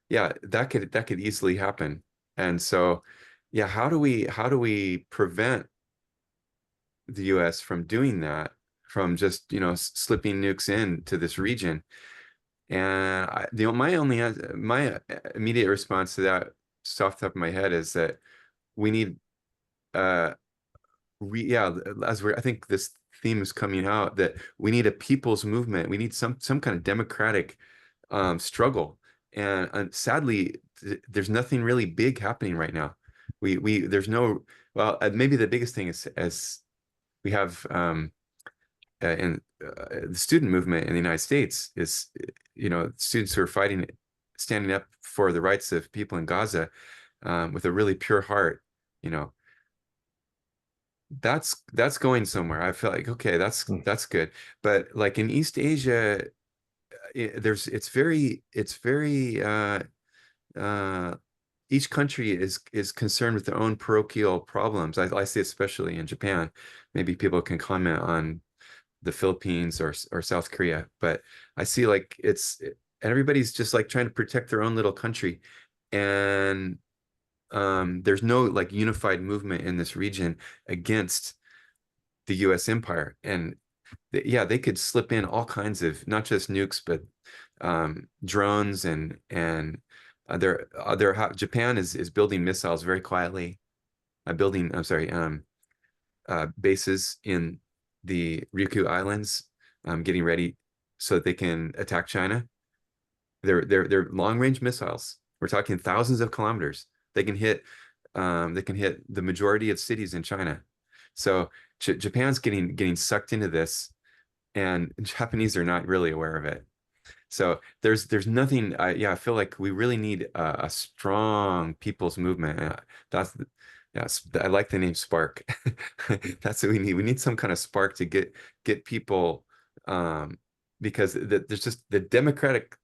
yeah, that could easily happen. And so, yeah, how do we prevent the U.S. from doing that, from just, you know, slipping nukes into this region? And my immediate response to that, just off the top of my head, is that we need I think this theme is coming out, that we need a people's movement. We need some kind of democratic struggle. And sadly, there's nothing really big happening right now. There's no, well, maybe the biggest thing is, as we have in the student movement in the United States is, you know, students who are standing up for the rights of people in Gaza with a really pure heart, you know. That's going somewhere. I feel like, okay, that's good. But like in East Asia, it's very each country is concerned with their own parochial problems. I see, especially in Japan. Maybe people can comment on the Philippines or South Korea, but I see like everybody's just like trying to protect their own little country, and there's no like unified movement in this region against the U.S. empire. And yeah, they could slip in all kinds of, not just nukes, but drones and Japan is building missiles very quietly, bases in the Ryukyu Islands, getting ready so that they can attack China. They're long-range missiles. We're talking thousands of kilometers. They can hit the majority of cities in China. So Japan's getting sucked into this, and Japanese are not really aware of it. So there's nothing. I feel like we really need a strong people's movement. I like the name Spark. That's what we need. We need some kind of spark to get people, because there's just the democratic.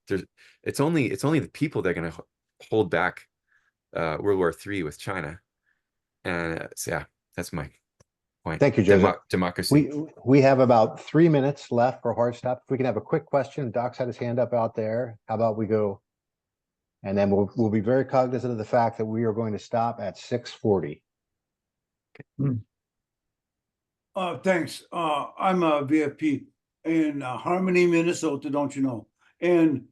It's only the people that are going to hold back World War III with China. And so, yeah, that's my point. Thank you, Joseph. Democracy. We have about 3 minutes left for hard stop. If we can have a quick question, Doc's had his hand up out there. How about we go? And then we'll be very cognizant of the fact that we are going to stop at 6:40. Thanks. I'm a VFP in Harmony, Minnesota, don't you know? And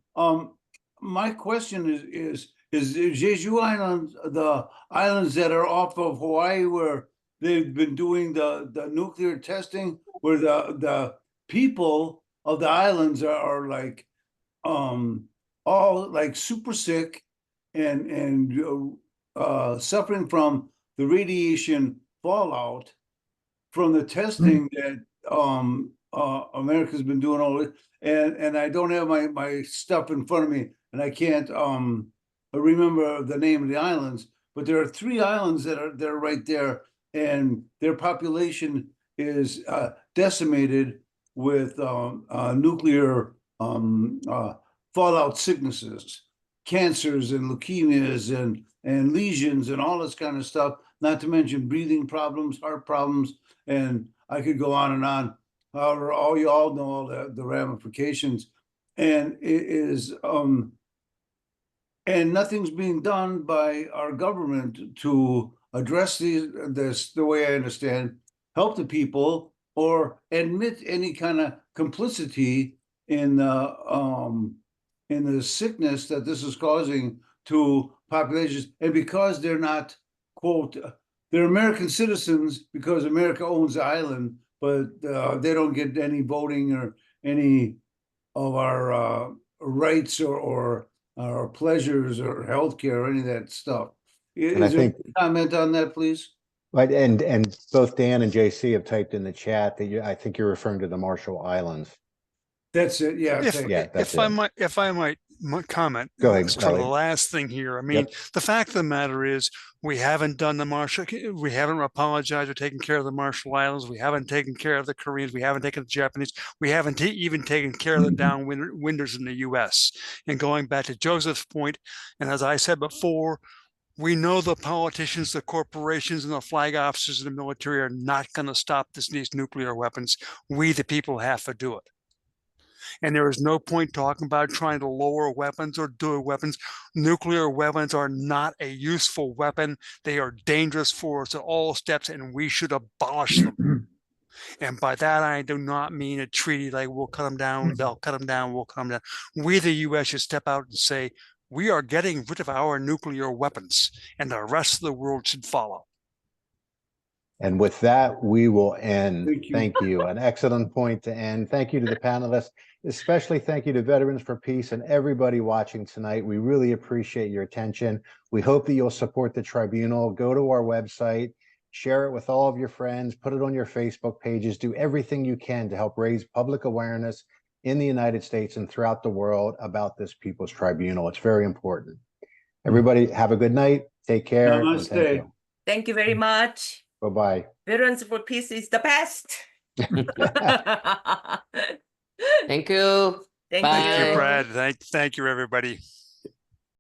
my question is Jeju Island, the islands that are off of Hawaii, where they've been doing the nuclear testing, where the people of the islands are like all like super sick and suffering from the radiation fallout from the testing that America's been doing all this. And I don't have my stuff in front of me, and I can't remember the name of the islands, but there are 3 islands that are right there, and their population is decimated with nuclear fallout sicknesses, cancers and leukemias and lesions and all this kind of stuff not to mention breathing problems, heart problems, and I could go on and on. However, you all know all the ramifications, and it is and nothing's being done by our government to address this, the way I understand, help the people or admit any kind of complicity in the sickness that this is causing to populations. And because they're not, quote, they're American citizens because America owns the island, but they don't get any voting or any of our rights or our pleasures or healthcare or any of that stuff. And I Is there think, a comment on that, please? right, and both Dan and JC have typed in the chat that I think you're referring to the Marshall Islands. That's it. Yeah. If I might comment, Go ahead, sort of the Ellie. last thing here. I mean, the fact of the matter is, we haven't done the Marshall. We haven't apologized for taking care of the Marshall Islands. We haven't taken care of the Koreans. We haven't taken the Japanese. We haven't even taken care of the downwinders in the U.S. And going back to Joseph's point, and as I said before, we know the politicians, the corporations, and the flag officers in the military are not going to stop these nuclear weapons. We, the people, have to do it. And there is no point talking about trying to lower weapons or do weapons. Nuclear weapons are not a useful weapon. They are dangerous for us at all steps, and we should abolish them. And by that, I do not mean a treaty like we'll cut them down, they'll cut them down, we'll cut them down. We, the U.S., should step out and say, we are getting rid of our nuclear weapons, and the rest of the world should follow. And with that, we will end. Thank you. Thank you. An excellent point to end. Thank you to the panelists, especially thank you to Veterans for Peace and everybody watching tonight. We really appreciate your attention. We hope that you'll support the tribunal. Go to our website, share it with all of your friends, put it on your Facebook pages, do everything you can to help raise public awareness in the United States and throughout the world about this People's Tribunal. It's very important. Everybody have a good night. Take care. And thank you. Thank you very much. Bye-bye. Veterans for Peace is the best. Thank you. Thank Bye. Thank you, you. Brad. Thank you, everybody.